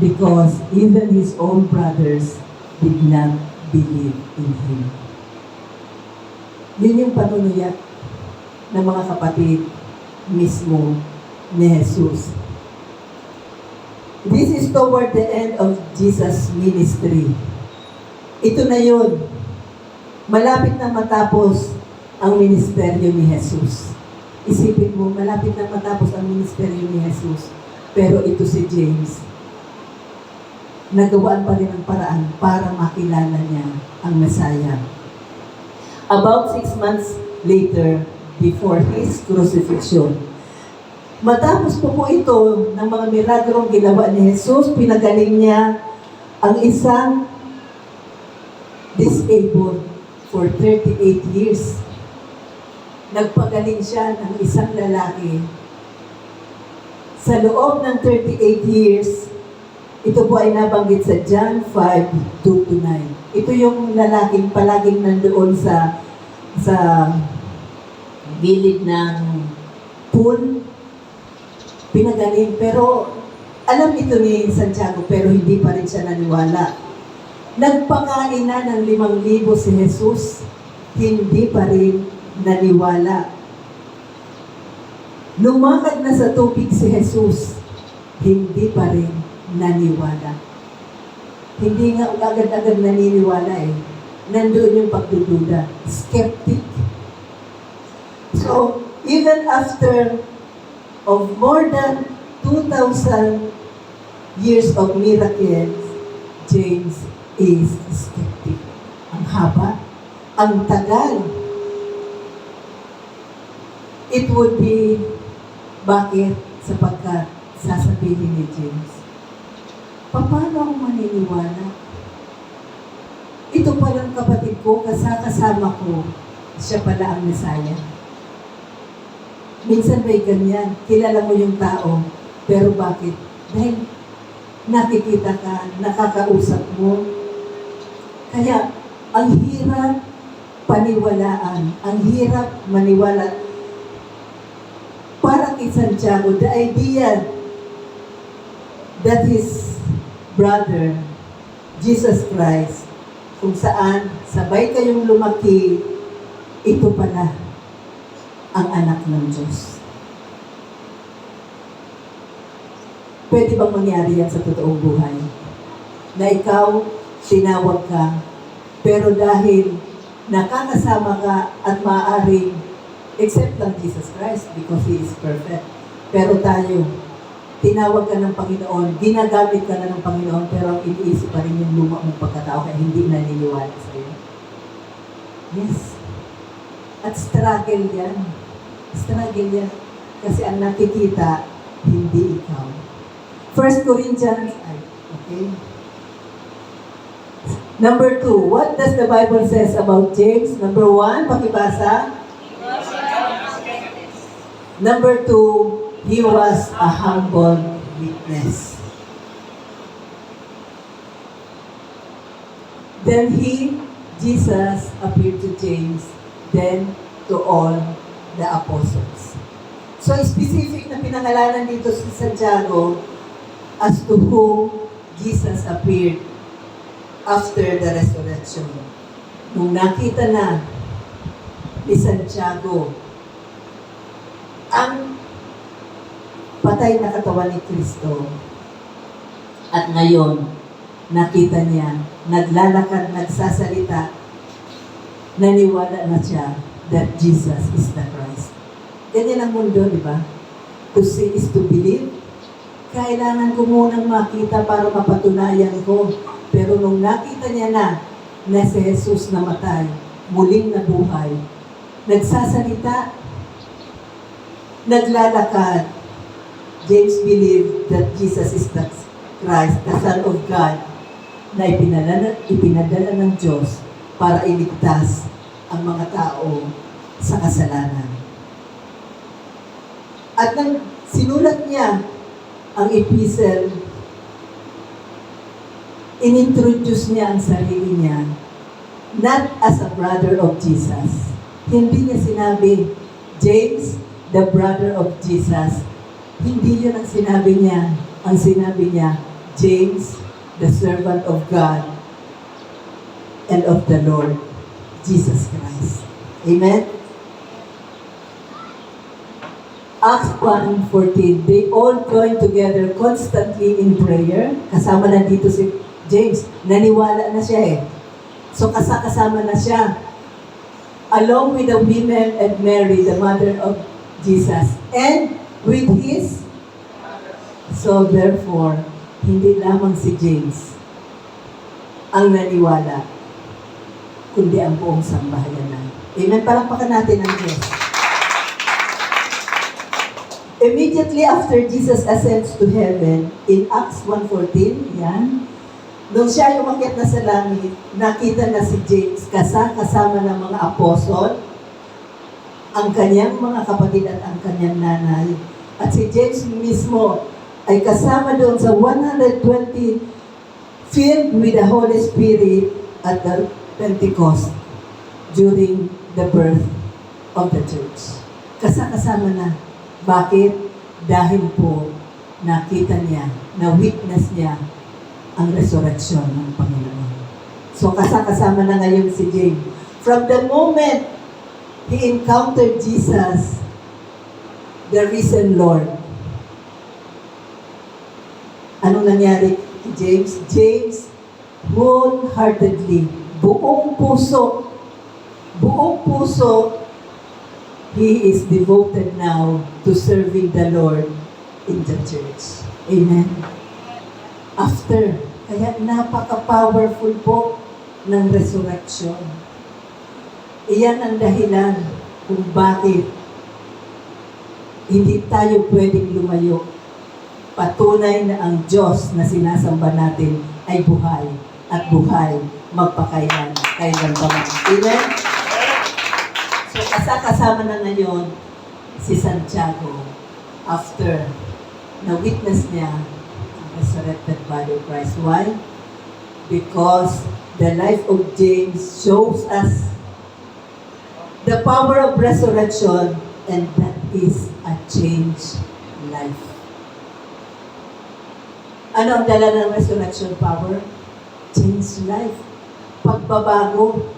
Because even his own brothers did not believe in him. Yun yung panunuyat ng mga kapatid mismo ni Jesus. This is toward the end of Jesus' ministry. Ito na yun. Malapit na matapos ang ministeryo ni Jesus. Isipin mo, malapit na matapos ang ministeryo ni Jesus. Pero ito si James, nagawaan pa rin ang paraan para makilala niya ang Messiah. About 6 months later, before his crucifixion, matapos po ito ng mga milagrong ginawa ni Jesus, pinagaling niya ang isang disabled for 38 years. Nagpagaling siya ng isang lalaki. Sa loob ng 38 years, ito po ay nabanggit sa John 5:2-9. Ito yung lalaking palaging nandoon sa gilid ng pool. Pinagaling. Pero alam ito ni Santiago, pero hindi pa rin siya naniwala. Nagpakain na ng 5,000 si Jesus, hindi pa rin naniwala. Lumakad na sa tubig si Jesus, hindi pa rin naniwala. Hindi nga agad-agad naniniwala eh. Nandoon yung pagdududa. Skeptic. So, even after of more than 2,000 years of miracles, James is skeptic. Ang haba, ang tagal. It would be, bakit? Sapagkat sasabihin ni James, paano ako maniniwala? Ito palang kapatid ko, kasama ko, siya pala ang Messiah. Minsan may ganyan, kilala mo yung tao, pero bakit? Dahil nakikita ka, nakakausap mo. Kaya, ang hirap paniwalaan, ang hirap maniwala. Para kay Santiago, the idea that his brother, Jesus Christ, kung saan sabay kayong lumaki, ito pala ang anak ng Diyos. Pwede bang mangyari yan sa totoong buhay? Na ikaw, tinawag ka, pero dahil nakakasama ka at maaaring, except lang Jesus Christ because He is perfect. Pero tayo, tinawag ka ng Panginoon, ginagamit ka na ng Panginoon, pero ang iniisip pa rin yung luma mong pagkatao kaya hindi naniniwala sa iyo. Yes. At struggle yan. Struggle yan. Kasi ang nakikita, hindi ikaw. 1 Corinthians, okay. Number 2, what does the Bible says about James? Number 1, pakibasa. Number 2, he was a humble witness. Then Jesus, appeared to James, then to all the apostles. So specific na pinangalanan dito si Santiago as to whom Jesus appeared after the resurrection. Nung nakita na ni Santiago ang patay na katawan ni Kristo at ngayon nakita niya, naglalakad, nagsasalita, naniwala na siya that Jesus is the Christ. Ganyan ang mundo, di ba? To see is to believe. Kailangan ko munang makita para mapatunayan ko. Pero nung nakita niya na si Jesus namatay, muling nabuhay, nagsasalita, naglalakad, James believed that Jesus is the Christ, the Son of God, na ipinadala ng Diyos para iligtas ang mga tao sa kasalanan. At nang sinulat niya ang epistle, inintroduce niya ang sarili niya not as a brother of Jesus. Hindi niya sinabi, James, the brother of Jesus. Hindi yun ang sinabi niya. Ang sinabi niya, James, the servant of God and of the Lord Jesus Christ. Amen? Acts 1:14, they all joined together constantly in prayer. Kasama na dito si James, naniwala na siya eh. So kasama na siya. Along with the women and Mary, the mother of Jesus. And with his, so therefore, hindi lamang si James ang naniwala, kundi ang buong sambahayanan. Amen? Palakpakan natin ang Diyos. Immediately after Jesus ascends to heaven, in Acts 1:14, yan, nung siya umakyat na sa langit, nakita na si James kasama ng mga apostol, ang kanyang mga kapatid at ang kanyang nanay. At si James mismo ay kasama doon sa 120 filled with the Holy Spirit at the Pentecost during the birth of the church. Kasama na. Bakit? Dahil po nakita niya, na-witness niya ang resurrection ng Panginoon. So kasama na ngayon si James. From the moment he encountered Jesus, the risen Lord, anong nangyari kay James? James wholeheartedly, buong puso, he is devoted now to serving the Lord in the church. Amen. After, kaya napaka-powerful po ng resurrection. Iyan ang dahilan kung bakit hindi tayo pwedeng lumayo patunay na ang Diyos na sinasamba natin ay buhay at buhay magpakailan, kailan pa man. Amen? So, kasama na ngayon si Santiago after na-witness niya ang resurrected body of Christ. Why? Because the life of James shows us the power of resurrection, and that is a changed life. Ano ang dala ng resurrection power? Changed life. Pagbabago.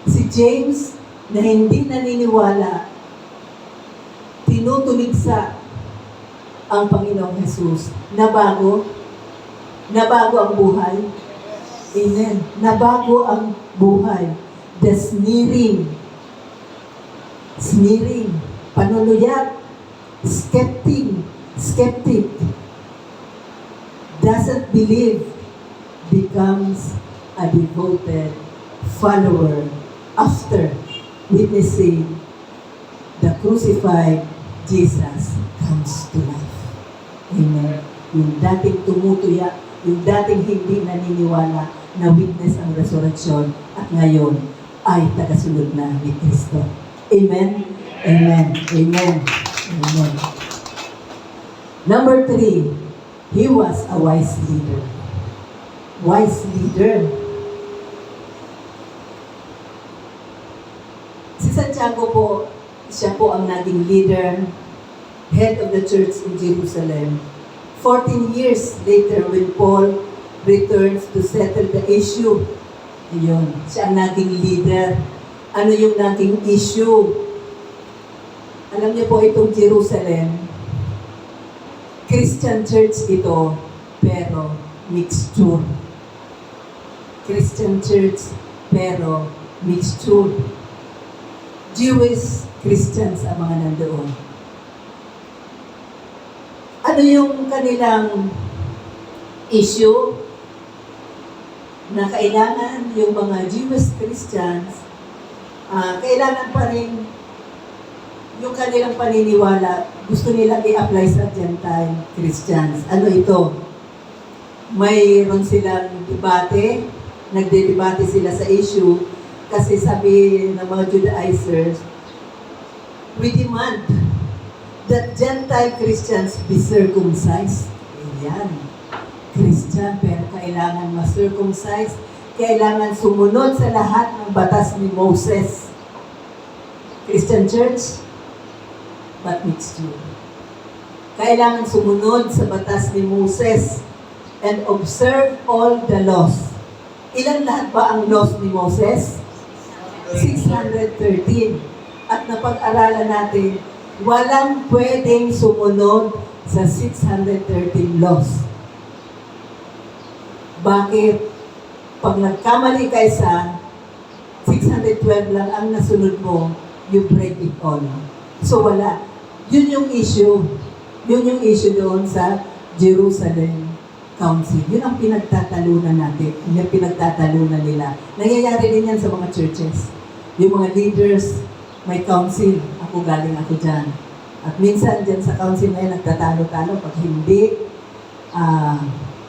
Si James, na hindi naniniwala, tinutuligsa ang Panginoong Jesus. Nabago. Nabago ang buhay. Amen. Nabago ang buhay. The sneering, panunuyat, skeptic, doesn't believe, becomes a devoted follower after witnessing the crucified Jesus comes to life. Amen. Yung dating tumutuya, yung dating hindi naniniwala na witness ang resurrection at ngayon ay tagasunod na ni Kristo. Amen? Amen. Amen. Amen. Number 3, he was a wise leader. Wise leader. Si Santiago po, siya po ang naging leader, head of the church in Jerusalem. 14 years later, when Paul returns to settle the issue, ayun, siya ang naging leader. Ano yung naging issue? Alam niyo po itong Jerusalem, Christian church ito, pero mixture. Christian church, pero mixture. Jewish Christians ang mga nandoon. Ano yung kanilang issue? Na kailangan yung mga Jewish Christians, kailangan pa rin yung kanilang paniniwala, gusto nilang i-apply sa Gentile Christians. Ano ito? Mayroon silang debate, nagde-debate sila sa issue, kasi sabi ng mga Judaizers, we demand that Gentile Christians be circumcised. Ayan. Christian, pero kailangan ma-circumcise, kailangan sumunod sa lahat ng batas ni Moses. Christian church, but mixture. Kailangan sumunod sa batas ni Moses and observe all the laws. Ilan lahat ba ang laws ni Moses? 613. At napag-aralan natin, walang pwedeng sumunod sa 613 laws. Bakit? Pag nagkamali ka isa, 612 lang ang nasunod mo, you break it all. So wala. Yun yung issue. Yun yung issue doon sa Jerusalem Council. Yun ang pinagtatalunan natin. Yun ang pinagtatalunan nila. Nangyayari din yan sa mga churches. Yung mga leaders, may council. Galing ako dyan. At minsan dyan sa council na yan, nagtatalo-talo. Pag hindi,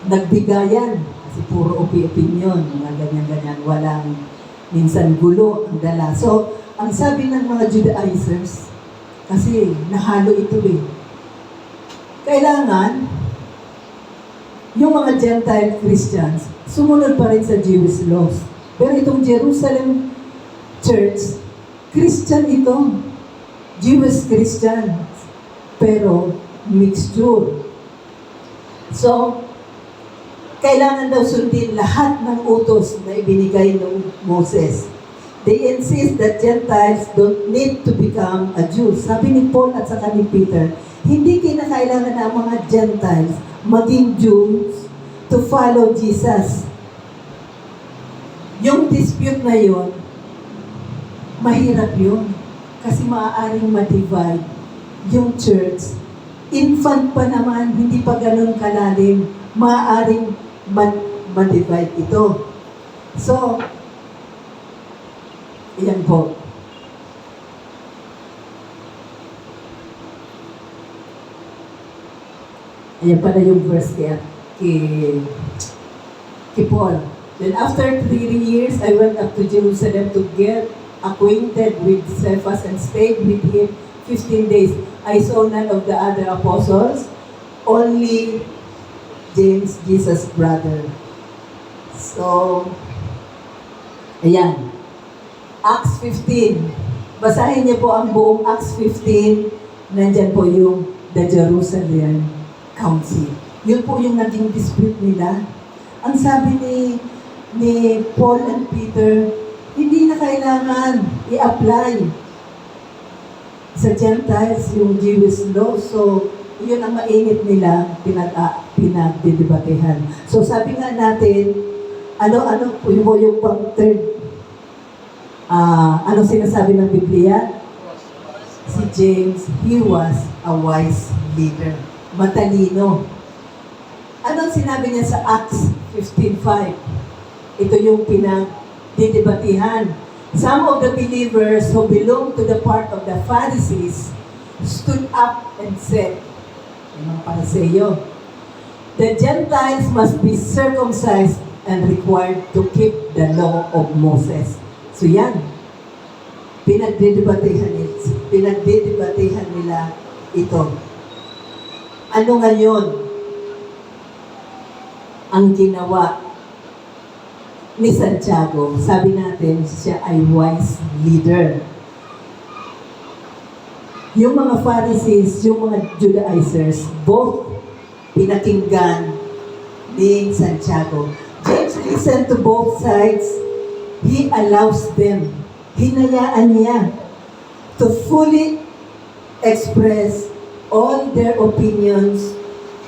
nagbigayan. Kasi puro opinion. Mga ganyan-ganyan. Walang minsan gulo ang dala. So, ang sabi ng mga Judaizers, kasi nahalo ito eh. Kailangan, yung mga Gentile Christians, sumunod pa rin sa Jewish laws. Pero itong Jerusalem Church, Christian ito. Jewish Christian. Pero mixture. So, kailangan daw sundin lahat ng utos na ibinigay ng Moses. They insist that Gentiles don't need to become a Jew. Sabi ni Paul at saka ni Peter, hindi kinakailangan na ang mga Gentiles maging Jews to follow Jesus. Yung dispute na yun, mahirap yun. Kasi maaaring ma-divide yung church. Infant pa naman, hindi pa ganun kalalim. Maaaring ma-divide ito. So, yan po. Ayan pala yung verse kay Paul. Then after 3 years, I went up to Jerusalem to get acquainted with Cephas and stayed with him 15 days. I saw none of the other apostles, only James, Jesus' brother. So, ayan. Acts 15. Basahin niyo po ang buong Acts 15. Nandyan po yung the Jerusalem Council. Yun po yung naging dispute nila. Ang sabi ni Paul and Peter, hindi na kailangan i-apply sa Gentiles yung Jewish law. So, yun ang mainit nila pinagdidebatehan. So, sabi nga natin, ano po yung pang third, ano sinasabi ng Biblia? Si James, he was a wise leader. Matalino. Anong sinabi niya sa Acts 15:5? Ito yung pinagdidebatehan. Some of the believers who belonged to the part of the Pharisees stood up and said, yung mga Pariseo, the Gentiles must be circumcised and required to keep the law of Moses. So yan, pinagdidebatehan nila ito. Ano ngayon ang ginawa ni Santiago? Sabi natin, siya ay wise leader. Yung mga Pharisees, yung mga Judaizers, both pinakinggan ni Santiago. James listened to both sides. He allows them, hinayaan niya to fully express all their opinions,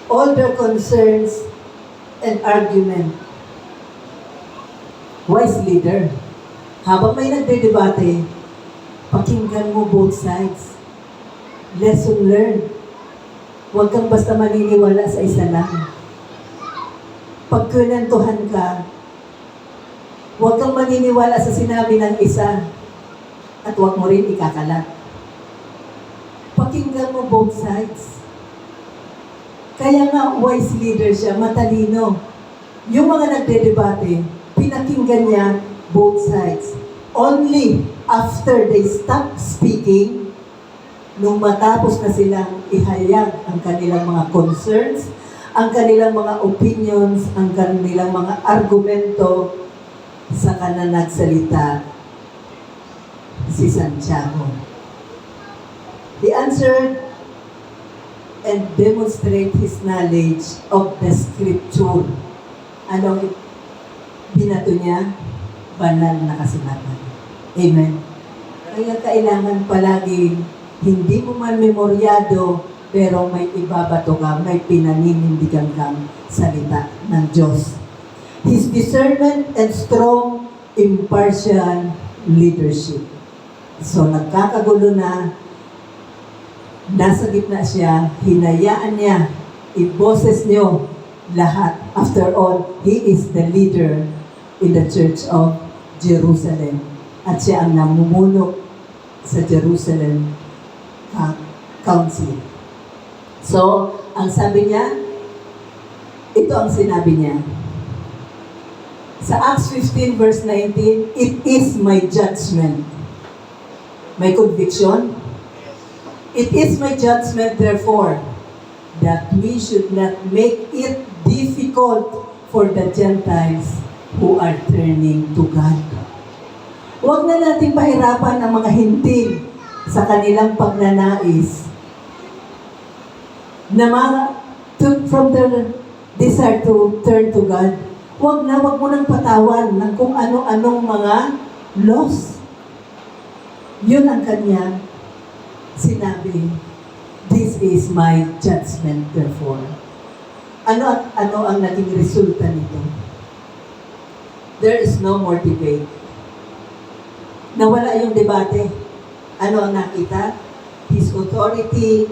all their concerns, and argument. Wise leader. Habang may nagdedebate, pakinggan mo both sides. Lesson learned. Huwag kang basta maniniwala sa isa lang. Pagkunantuhan ka, huwag kang maniniwala sa sinabi ng isa at huwag mo rin ikakalat. Pakinggan mo both sides. Kaya nga, wise leader siya, matalino. Yung mga nagdedebate, pinakinggan niya both sides. Only after they stop speaking, nung matapos na silang ihayag ang kanilang mga concerns, ang kanilang mga opinions, ang kanilang mga argumento, saka na nagsalita si Santiago. He answered and demonstrate his knowledge of the scripture. Anong binato niya? Banal na kasulatan. Amen. Kaya kailangan palagi, hindi mo man memoryado, pero may ibabato ka, may pinaninindigan kang salita ng Diyos. His discernment and strong, impartial leadership. So, nagkakagulo na, nasa gitna siya, hinayaan niya, iboses niyo lahat. After all, he is the leader in the Church of Jerusalem. At siya ang namumuno sa Jerusalem Council. So, ang sabi niya, ito ang sinabi niya. Sa Acts 15 verse 19, it is my judgment. May conviction. It is my judgment, therefore, that we should not make it difficult for the Gentiles who are turning to God. Huwag na natin pahirapan ang mga hintil sa kanilang pagnanais na from their desire to turn to God. Huwag mo nang patawan ng kung ano-anong mga laws. Yun ang kanya sinabi, this is my judgment, therefore. Ano ang naging resulta nito? There is no more debate. Nawala yung debate. Ano ang nakita? His authority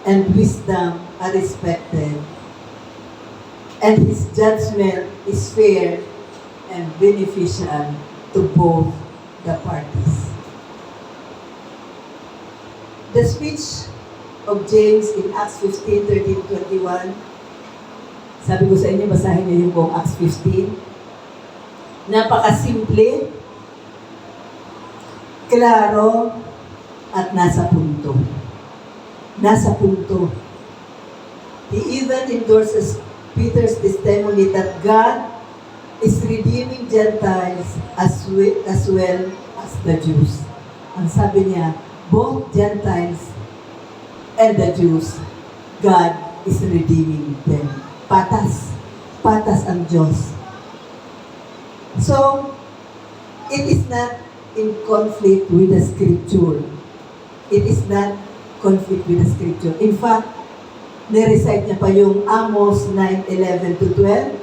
and wisdom are respected. And his judgment is fair and beneficial to both the parties. The speech of James in Acts 15, 13, 21 Sabi ko sa inyo, basahin niyo yung buong Acts 15. Napakasimple, klaro, at nasa punto. Nasa punto. He even endorses Peter's testimony that God is redeeming Gentiles as well as the Jews. Ang sabi niya, both Gentiles and the Jews, God is redeeming them. Patas. Patas ang Diyos. So, it is not in conflict with the Scripture. It is not conflict with the Scripture. In fact, nirecite niya pa yung Amos 9:11 to 12.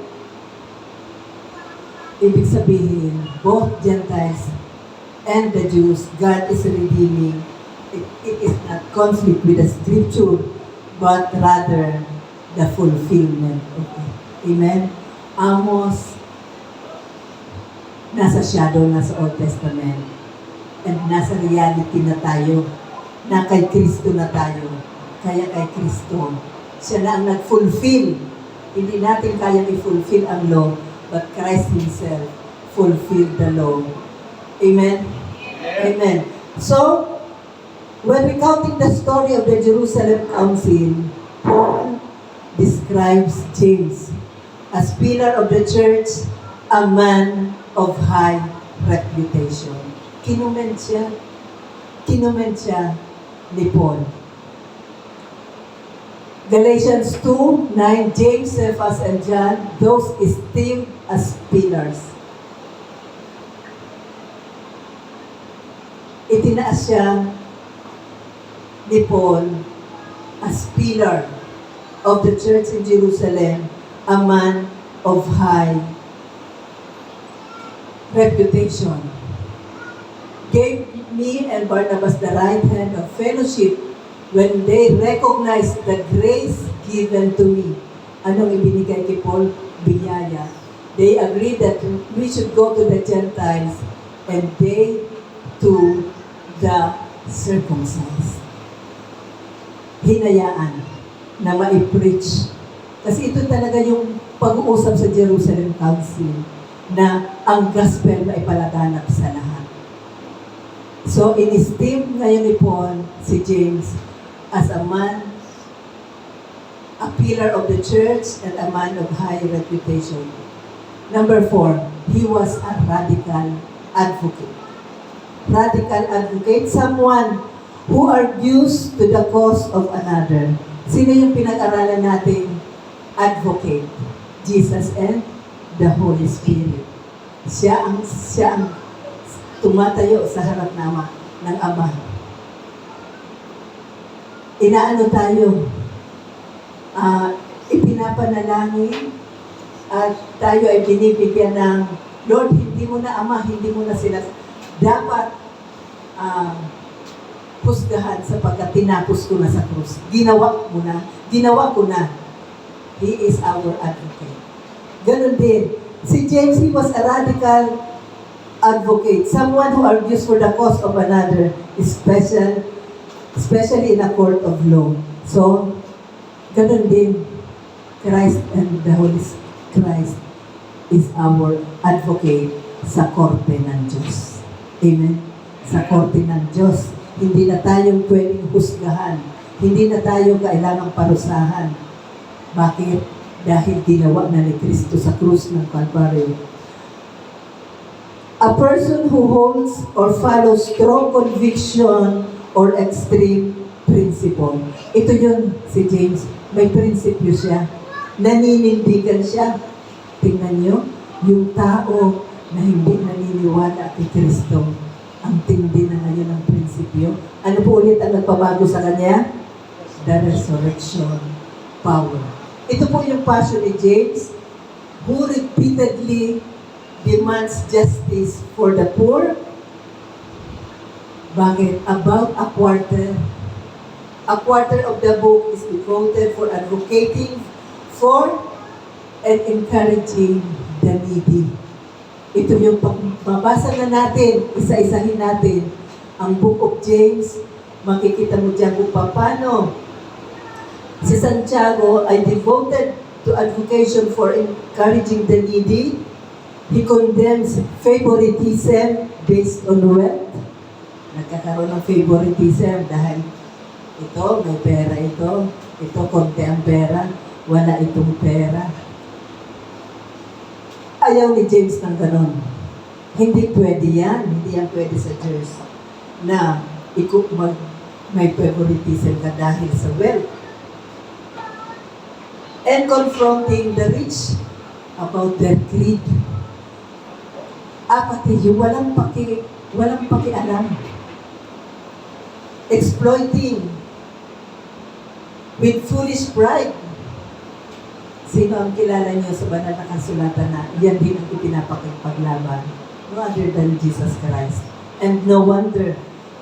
Ibig sabihin, both Gentiles and the Jews, God is redeeming. It is not conflict with the Scripture, but rather the fulfillment of it. Amen? Amos, nasa shadow na sa Old Testament. And nasa reality na tayo. Na kay Kristo na tayo. Kaya kay Kristo, siya na ang nag-fulfill. Hindi natin kaya i-fulfill ang law, but Christ Himself fulfilled the law. Amen? Amen. So, when recounting the story of the Jerusalem Council, Paul describes James as pillar of the church, a man of high reputation. Kinument siya ni Paul. Galatians 2:9, James, Cephas, and John, those esteemed as pillars. Itinaas siya ni Paul as pillar of the church in Jerusalem, a man of high reputation. Gave me and Barnabas the right hand of fellowship when they recognized the grace given to me. Anong ibinigay kay Paul? Biyaya. They agreed that we should go to the Gentiles and they to the circumcised. Hinayaan na ma-preach. Kasi ito talaga yung pag-uusap sa Jerusalem Council na ang gospel na ipalaganap sa lahat. So, in-esteem ngayon ni Paul si James as a man, a pillar of the church, and a man of high reputation. Number 4, he was a radical advocate. Radical advocate, someone who argues to the cause of another. Sino yung pinag-aralan natin? Advocate. Jesus and the Holy Spirit. Siya ang tumatayo sa harap ng Ama. Inaano tayo? Ipinapanalangin at tayo ay binibigyan ng Lord, hindi mo na Ama, hindi mo na sila dapat husgahan sapagkat tinapos ko na sa krus. Ginawa ko na. He is our advocate. Ganon din. Si James, he was a radical advocate, someone who argues for the cause of another, especially in a court of law. So, ganon din, Christ and the Holy Christ is our advocate sa korte ng Diyos. Amen? Sa korte ng Diyos. Hindi na tayong pwedeng husgahan. Hindi na tayo kailangang parusahan. Bakit? Dahil ginawa na ni Kristo sa krus ng Calvary. A person who holds or follows strong conviction or extreme principle. Ito yun, si James. May prinsipyo siya. Naninindigan siya. Tingnan nyo, yung tao na hindi naniniwala kay Kristo. Ang tindi na ngayon ng prinsipyo. Ano po ulit ang nagpabago sa kanya? The resurrection power. Ito po yung passion ni James, who repeatedly demands justice for the poor. Bakit? About a quarter of the book is devoted for advocating for and encouraging the needy. Ito yung mabasa na natin, isa-isahin natin ang Book of James. Makikita mo dyan kung paano si Santiago ay devoted to advocation for encouraging the needy. He condemns favoritism based on wealth. Nagkakaroon ng favoritism dahil ito, may pera ito konti ang pera, wala itong pera. Ayaw ni James ng ganon. Hindi pwede yan, hindi yan pwede sa church na may favoritism ka dahil sa wealth. And confronting the rich about their greed. Apathy, yung walang pakialam. Exploiting with foolish pride. Sino ang kilala niyo sa banal na kasulatan na yan din ang ipinapakipaglaban? No other than Jesus Christ. And no wonder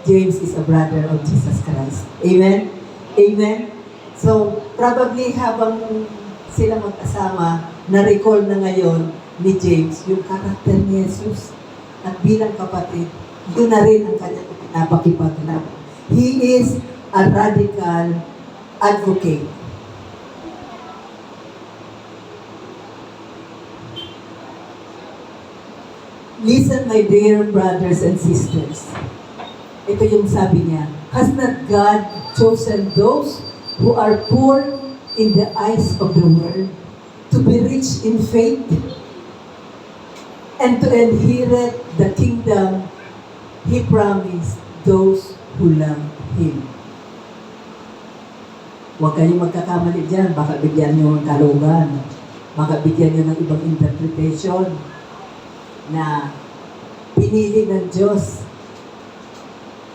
James is a brother of Jesus Christ. Amen? Amen? So, probably habang sila magkasama, na-recall na ngayon ni James yung karakter ni Jesus. At bilang kapatid, yun na rin ang kanyang pinapakipaglaban. He is a radical advocate. Listen, my dear brothers and sisters. Ito yung sabi niya, has not God chosen those who are poor in the eyes of the world to be rich in faith and to inherit the kingdom He promised those who love Him? Huwag kayong magkakamali dyan, baka bigyan nyo ng kalugan, baka bigyan nyo ng ibang interpretation na pinili ng Diyos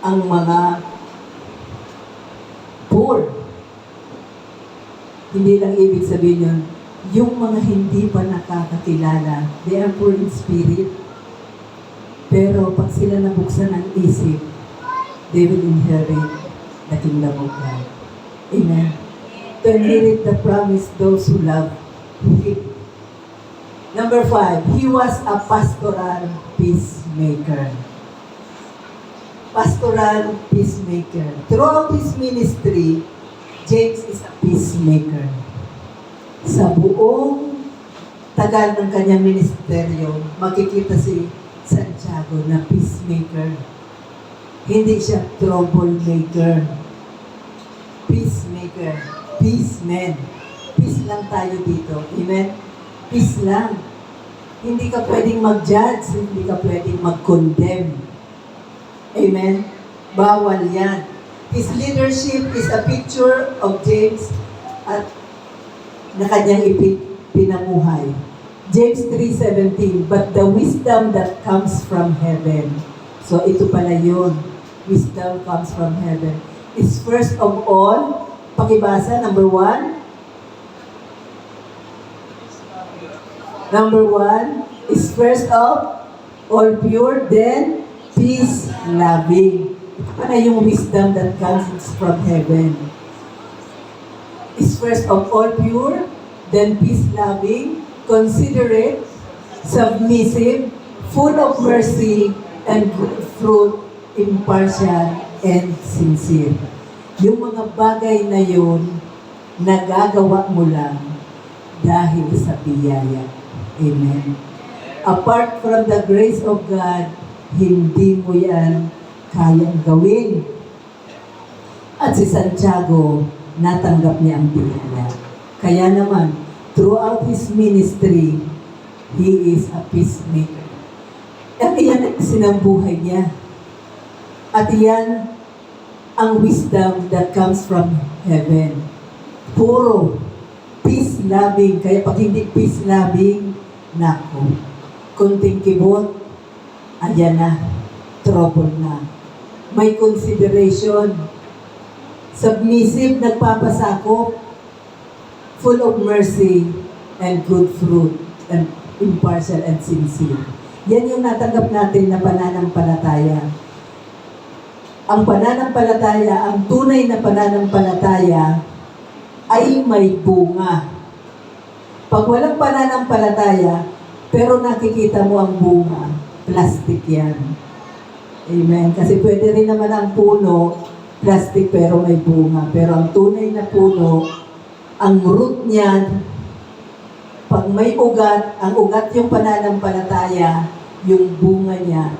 ang mga poor. Hindi lang ibig sabihin yun, yung mga hindi pa nakakakilala, they are poor in spirit. Pero pag sila nabuksan ang isip, they will inherit the kingdom of God. Amen. To inherit the promise those who love Him. Number 5, he was a pastoral peacemaker. Pastoral peacemaker. Throughout his ministry, James is a peacemaker. Sa buong tagal ng kanyang ministeryo, makikita si Santiago na peacemaker. Hindi siya troublemaker. Peacemaker. Peaceman. Peace lang tayo dito. Amen? Peace lang. Hindi ka pwedeng mag-judge, hindi ka pwedeng mag-condemn. Amen? Bawal yan. His leadership is a picture of James at na kanyang pinamuhay. James 3:17, but the wisdom that comes from heaven. So ito pala yun. Wisdom comes from heaven. Is first of all, pakibasa, number 1, is first of all pure, then peace-loving. Ito pala yung wisdom that comes from heaven. Is first of all pure, then peace-loving, considerate, submissive, full of mercy, and good fruit, impartial, and sincere. Yung mga bagay na yun, nagagawa mo lang dahil sa biyaya. Amen. Apart from the grace of God, hindi mo yan kayang gawin. At si Santiago, natanggap niya ang biyaya. Kaya naman, throughout his ministry, he is a peacemaker. At iyan ang sinambuhay niya. At iyan ang wisdom that comes from heaven. Puro peace-loving. Kaya pag hindi peace-loving, nako, kunting kibot, ayan na, trouble na. May consideration. Submissive, nagpapasakop, full of mercy and good fruit, and impartial and sincere. Yan yung natanggap natin na pananampalataya. Ang pananampalataya, ang tunay na pananampalataya ay may bunga. Pag walang pananampalataya, pero nakikita mo ang bunga, plastic yan. Amen. Kasi pwede rin naman ang puno, plastic pero may bunga. Pero ang tunay na puno, ang root niyan, Pag may ugat, ang ugat yung pananampalataya, yung bunga niya,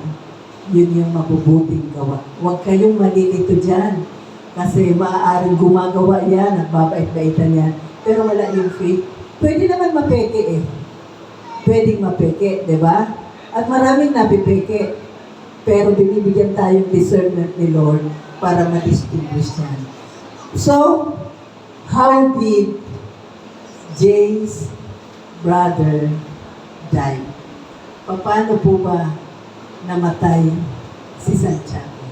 yun yung mabubuting gawa. Huwag kayong malilito dyan. Kasi maaaring gumagawa yan, nagbabait-baitan yan. Pero wala yung faith. Pwede naman mapeke eh. Pwedeng mapeke, di ba? At maraming napipeke. Pero binibigyan tayong discernment ni Lord para ma-distinguish yan. So, how did James' brother die? Paano po ba namatay si Santiago?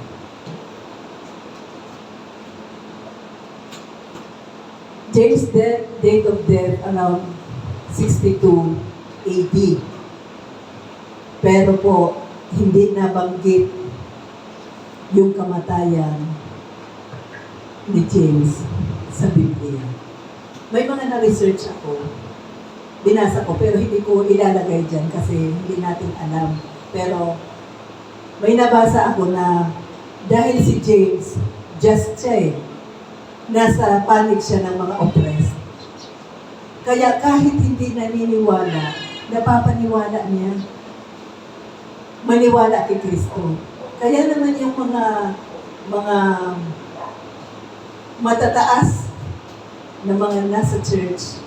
James' date of death around 62 AD. Pero po, hindi nabanggit yung kamatayan ni James sa Biblia. May mga na-research ako, binasa ko, pero hindi ko ilalagay dyan kasi hindi natin alam. Pero may nabasa ako na dahil si James, just siya eh, nasa panic siya ng mga oppressed. Kaya kahit hindi naniniwala, napapaniwala niya. Maniwala kay Kristo. Kaya naman yung mga matataas na mga nasa church,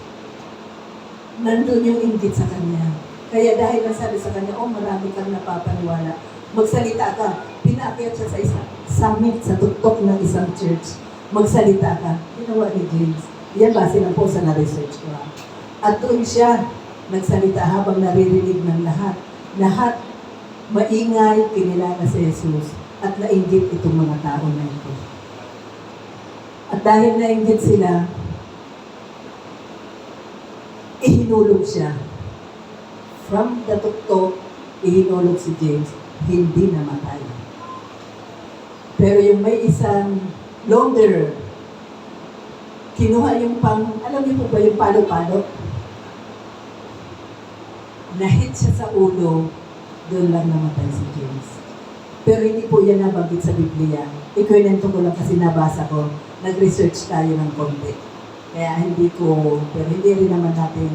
nandun yung inggit sa kanya. Kaya dahil nasabi sa kanya, oh, marami kang napapaniwala, magsalita ka. Pinaakyat siya sa isang summit, sa tuktok ng isang church. Magsalita ka. Ginawa ni James. Yan base lang po sa na-research ko. At doon siya nagsalita habang naririnig ng lahat. Lahat maingay, kinilala si Jesus at nainggit itong mga tao na ito. At dahil nainggit sila, ihinulog siya. From the tuktok, ihinulog si James, hindi namatay. Pero yung may isang launderer, kinuha yung alam niyo po ba yung palo-palo? Nahit siya sa ulo, doon lang namatay si James. Pero hindi po yan nabanggit sa Biblia. Ikwento ko lang kasi nabasa ko. Nag-research tayo ng konti. Kaya pero hindi rin naman natin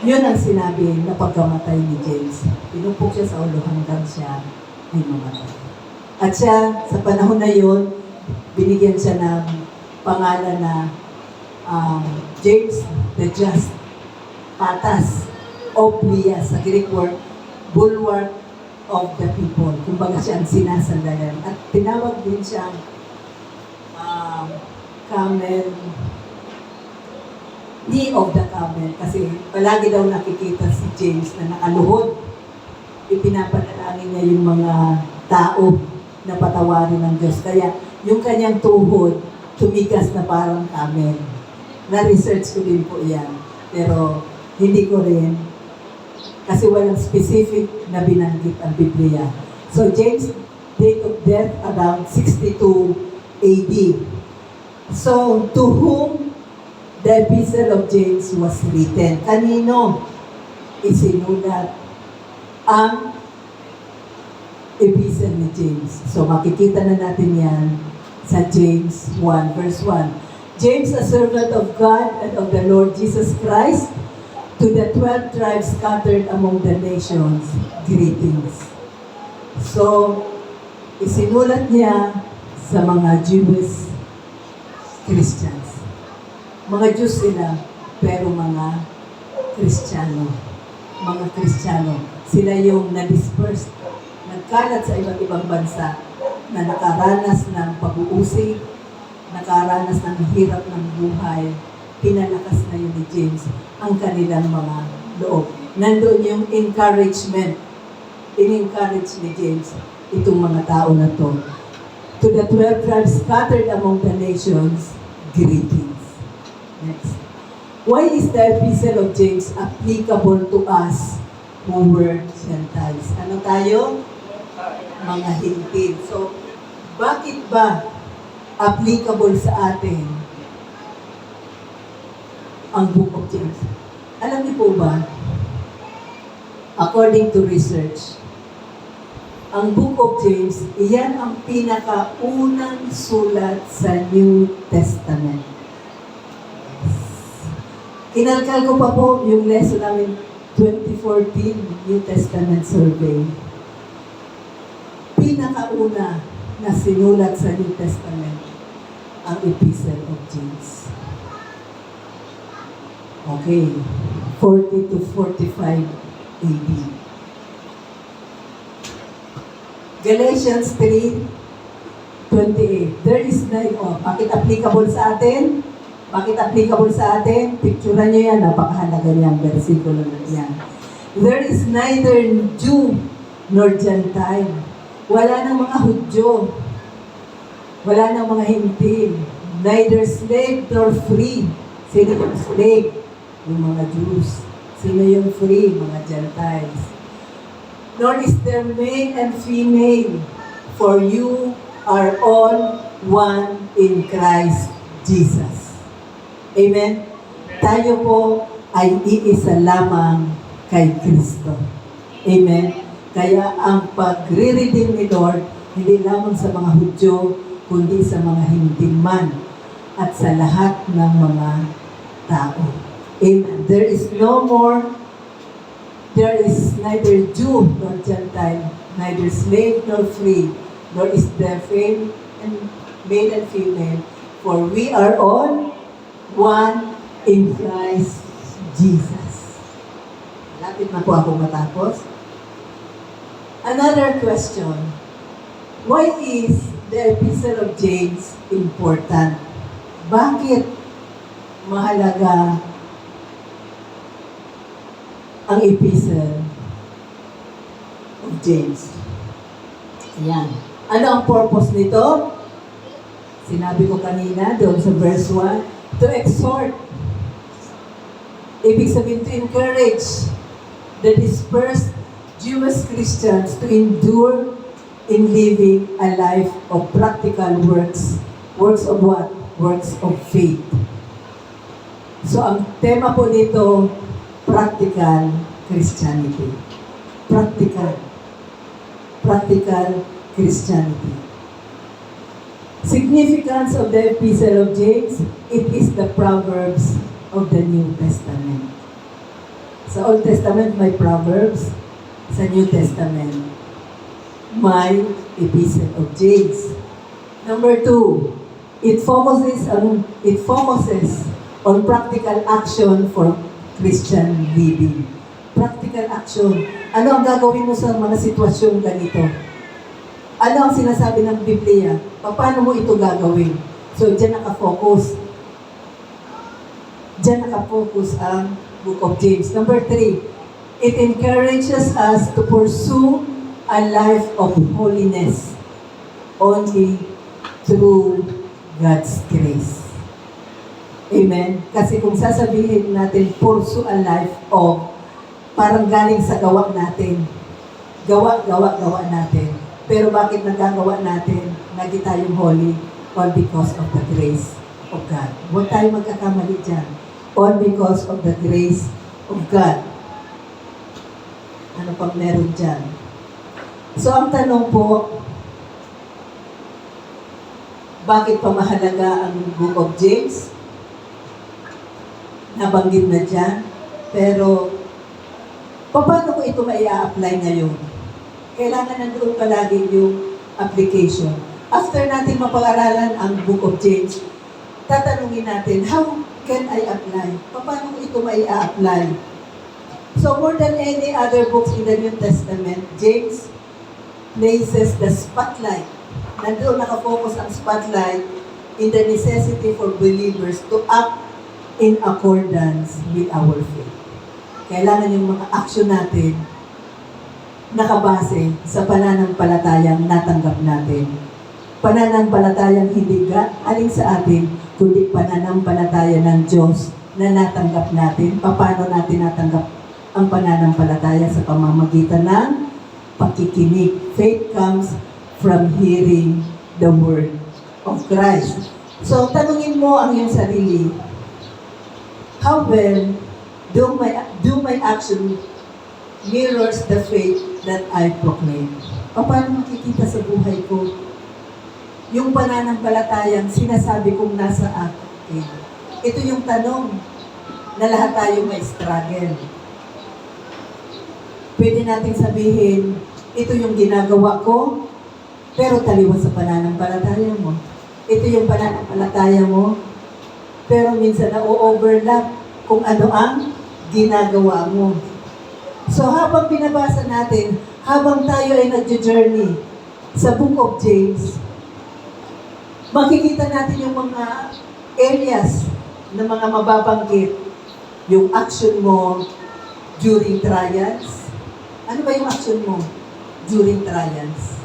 Yun ang sinabi na pagkamatay ni James. Pinupok siya sa ulo hanggang siya ay mamatay. At siya, sa panahon na yun, binigyan siya ng pangalan na James the Just, patas, oblia sa Greek word, bulwark of the people. Kumbaga siya ang sinasandalan. At tinawag din siyang camel, knee of the camel. Kasi palagi daw nakikita si James na nakaluhod. Ipinapanalangin niya yung mga tao na patawarin ng Diyos. Kaya yung kanyang tuhod, tumigas na parang camel. Na-research ko din po yan. Pero hindi ko rin kasi walang specific na binanggit ang Biblia. So James, date of death around 62 AD. So to whom the epistle of James was written? Kanino isinulat ang epistle ni James? So makikita na natin yan sa James 1 verse 1. James, a servant of God and of the Lord Jesus Christ, to the 12 tribes scattered among the nations, greetings. So, isinulat niya sa mga Jewish Christians. Mga Jews sila, pero mga Kristiyano. Mga Kristiyano. Sila yung na-dispersed, nagkalat sa iba't ibang bansa na nakaranas ng pag-uusig, nakaranas ng hirap ng buhay, pinalakas na yun ni James ang kanilang mga loob. Nandoon yung encouragement. In-encourage ni James itong mga tao na to. To the 12 tribes scattered among the nations, greetings. Next. Why is the epistle of James applicable to us who were Gentiles? Ano tayo? Mga hintil. So, bakit ba applicable sa atin ang Book of James? Alam niyo po ba, according to research, ang Book of James, iyan ang pinakaunang sulat sa New Testament. Kinalkal ko pa po yung lesson namin 2014 New Testament Survey. Pinakauna na sinulat sa New Testament ang Epistle of James. Okay, 40 to 45 AD. Galatians 3:28. There is nine, bakit applicable sa atin? Bakit applicable sa atin? Picturean nyo yan, napakahalaga niyang versikulo na yan. There is neither Jew nor Gentile. Wala nang mga Hudyo. Wala nang mga Hintil. Neither slave nor free. Sino yung slave? Yung mga Jews. Sino yung free? Mga Gentiles. Nor is there male and female, for you are all one in Christ Jesus. Amen? Tayo po ay iisa lamang kay Kristo. Amen? Kaya ang pagre-redeem ni Lord, hindi lamang sa mga Hudyo, kundi sa mga Hintil man at sa lahat ng mga tao. Amen. There is neither Jew nor Gentile, neither slave nor free, nor is there male and female, for we are all one in Christ Jesus. Lapit na po ako matapos. Another question. Why is the Epistle of James important? Bakit mahalaga ang Epistle of James? Ayan. Ano ang purpose nito? Sinabi ko kanina doon sa verse 1, to exhort. Ibig sabihin to encourage the dispersed Jewish Christians to endure in living a life of practical works. Works of what? Works of faith. So ang tema po nito, practical Christianity. Practical. Practical Christianity. Significance of the Epistle of James, it is the Proverbs of the New Testament. Sa Old Testament may Proverbs, sa New Testament may Epistle of James. Number 2, it focuses on practical action for Christian living. Practical action. Ano ang gagawin mo sa mga sitwasyong ganito? Ano ang sinasabi ng Biblia? Paano mo ito gagawin? So, dyan nakafocus. Dyan nakafocus ang Book of James. Number 3, it encourages us to pursue a life of holiness only through God's grace. Amen? Kasi kung sasabihin natin, pursue a life of, parang galing sa gawa natin. Gawa natin. Pero bakit nagagawa natin? Naging tayong holy all because of the grace of God. Huwag tayo magkakamali dyan. All because of the grace of God. Ano pang meron dyan? So, ang tanong po, bakit pa mahalaga ang Book of James? Nabanggit na dyan. Pero, paano ko ito mai-apply ngayon? Kailangan nandoon palagi yung application. After natin mapag-aralan ang Book of James, tatanungin natin, how can I apply? Paano ko ito mai-apply? So, more than any other books in the New Testament, James places the spotlight. Nandoon nakafocus ang spotlight in the necessity for believers to act in accordance with our faith. Kailangan yung mga action natin nakabase sa pananampalatayang natanggap natin. Pananampalatayang hindi aling sa atin, kundi pananampalataya ng Diyos na natanggap natin. Paano natin natanggap ang pananampalataya? Sa pamamagitan ng pakikinig. Faith comes from hearing the word of Christ. So, tanungin mo ang iyong sarili, how well do my action mirrors the faith that I proclaim? Paano makikita sa buhay ko yung pananampalatayang sinasabi kong nasa akin? Ito yung tanong. na lahat tayo may struggle. Pwede nating sabihin, ito yung ginagawa ko, pero taliwas sa pananampalataya mo. Ito yung pananampalataya mo, pero minsan na-overlap kung ano ang ginagawa mo. So habang binabasa natin, habang tayo ay nag-journey sa Book of James, makikita natin yung mga areas na mga mababanggit. Yung action mo during trials. Ano ba yung action mo during trials?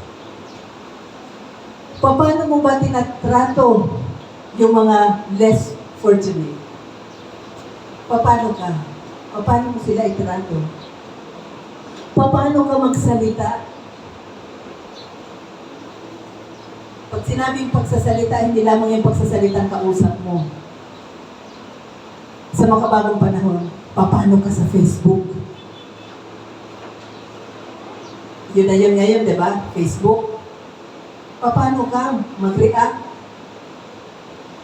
Paano mo ba tinatrato yung mga less fortunate? Paano ka? Paano mo sila itrato? Paano ka magsalita? Pag sinabing pagsasalita, hindi lamang yung pagsasalitang kausap mo. Sa makabagong panahon, paano ka sa Facebook? Yun na yun ngayon, di ba? Facebook. Paano ka mag-react?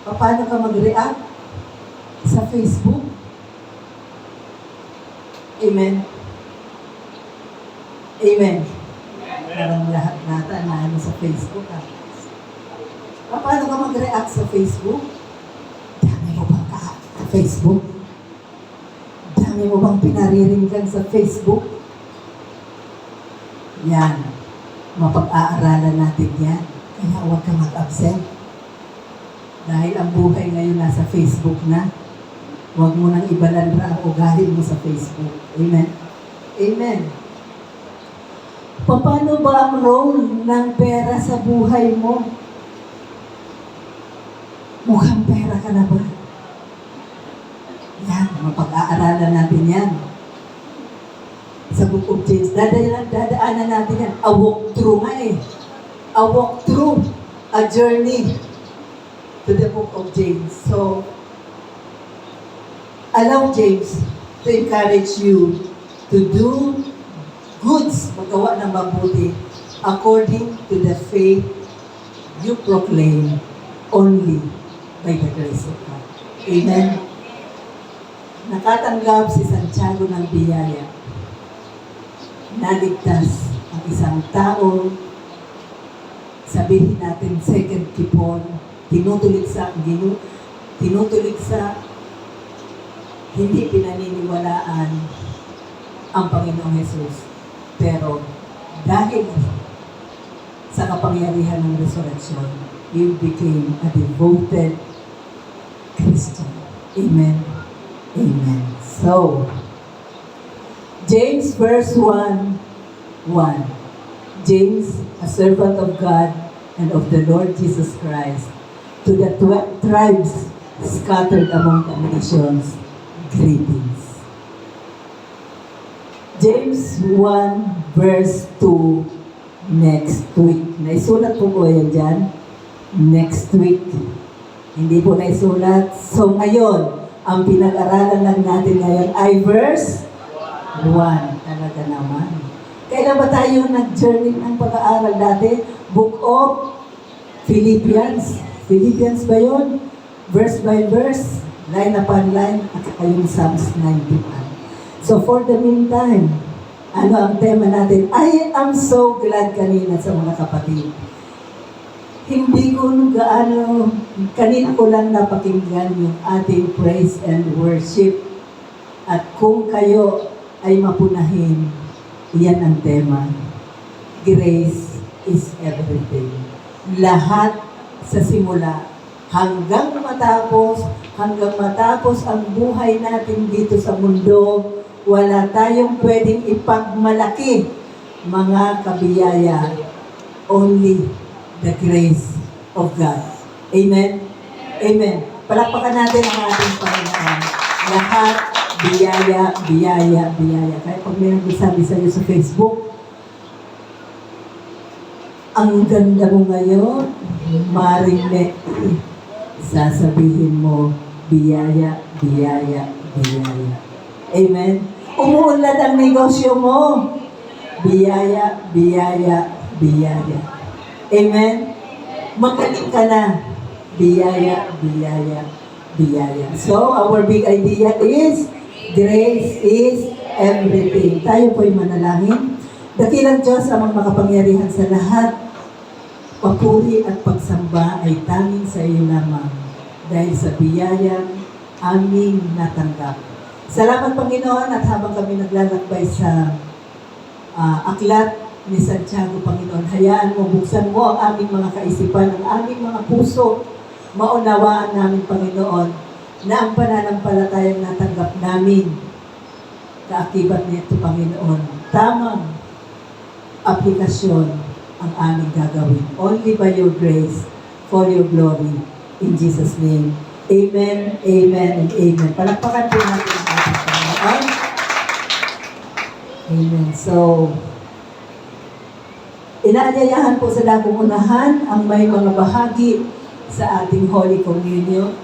Paano ka mag-react sa Facebook? Amen. Amen. Parang lahat nata na ano sa Facebook. Paano ka mag-react sa Facebook? Dami mo bang sa Facebook? Dami mo bang pinariringgan sa Facebook? Yan. Mapag-aaralan natin yan. Kaya huwag ka mag-absent. Dahil ang buhay ngayon nasa Facebook na. Huwag mo nang ibalandra ang ugali mo sa Facebook. Amen? Amen. Paano ba ang role ng pera sa buhay mo? Mukhang pera ka na ba? Yan, mapag-aaralan natin yan. Sa Book of James, dadaanan natin yan. A walkthrough nga eh. A walkthrough, a journey to the Book of James. So, allow James to encourage you to do goods, magawa ng mabuti, according to the faith you proclaim only by the grace of God. Amen? Nakatanggap si Santiago ng biyaya. Naligtas ang isang tao, sabihin natin second kipon, tinutulig sa hindi pinaniniwalaan ang Panginoong Jesus. Pero dahil sa kapangyarihan ng resurrection, you became a devoted Christian. Amen. Amen. So, James verse 1:1. James, a servant of God and of the Lord Jesus Christ, to the 12 tribes scattered among the nations, greetings. James 1 verse 2, next week. Naisulat po ko yan dyan. Next week. Hindi po naisulat. So ngayon, ang pinag-aralan lang natin ngayon ay verse 1. Talaga naman. Kailan ba tayo nag-journey ng pag-aaral dati? Book of Philippians. Philippians ba yun? Verse by verse, line upon line, at saka yung Psalms 91. So for the meantime, ano ang tema natin? I am so glad kanina sa mga kapatid. Hindi ko gaano, kanina ko lang napakinggan yung ating praise and worship. At kung kayo ay mapunahin, yan ang tema. Grace is everything. Lahat sa simula hanggang matapos ang buhay natin dito sa mundo, wala tayong pwedeng ipagmalaki, mga kabiyaya. Only the grace of God. Amen? Amen. Palakpakan natin ang ating Panginoon. Lahat, biyaya, biyaya, biyaya. Kaya pag may nagsasabi sa iyo sa Facebook, ang ganda mo ngayon, Maring Leti, sasabihin mo, biyaya, biyaya, biyaya. Amen? Umuunlad ang negosyo mo. Biyaya, biyaya, biyaya. Amen? Magaling ka na. Biyaya, biyaya, biyaya. So, our big idea is, grace is everything. Tayo po'y manalangin. Dakilang Diyos, amang makapangyarihan sa lahat, papuri at pagsamba ay tanging sa iyo lamang dahil sa biyayang aming natanggap. Salamat Panginoon, at habang kami naglalakbay sa aklat ni Santiago, Panginoon, hayaan mo, buksan mo ang aming mga kaisipan, ang aming mga puso, maunawaan namin, Panginoon, na ang pananampalatayang natanggap namin, kaakibat nito, Panginoon, tamang aplikasyon ang aming gagawin. Only by your grace, for your glory, in Jesus' name. Amen, amen, and amen. Palakpakan po natin ang ating Panginoon. Amen. So, inaanyayahan po sa dagong unahan ang may mga bahagi sa ating Holy Communion.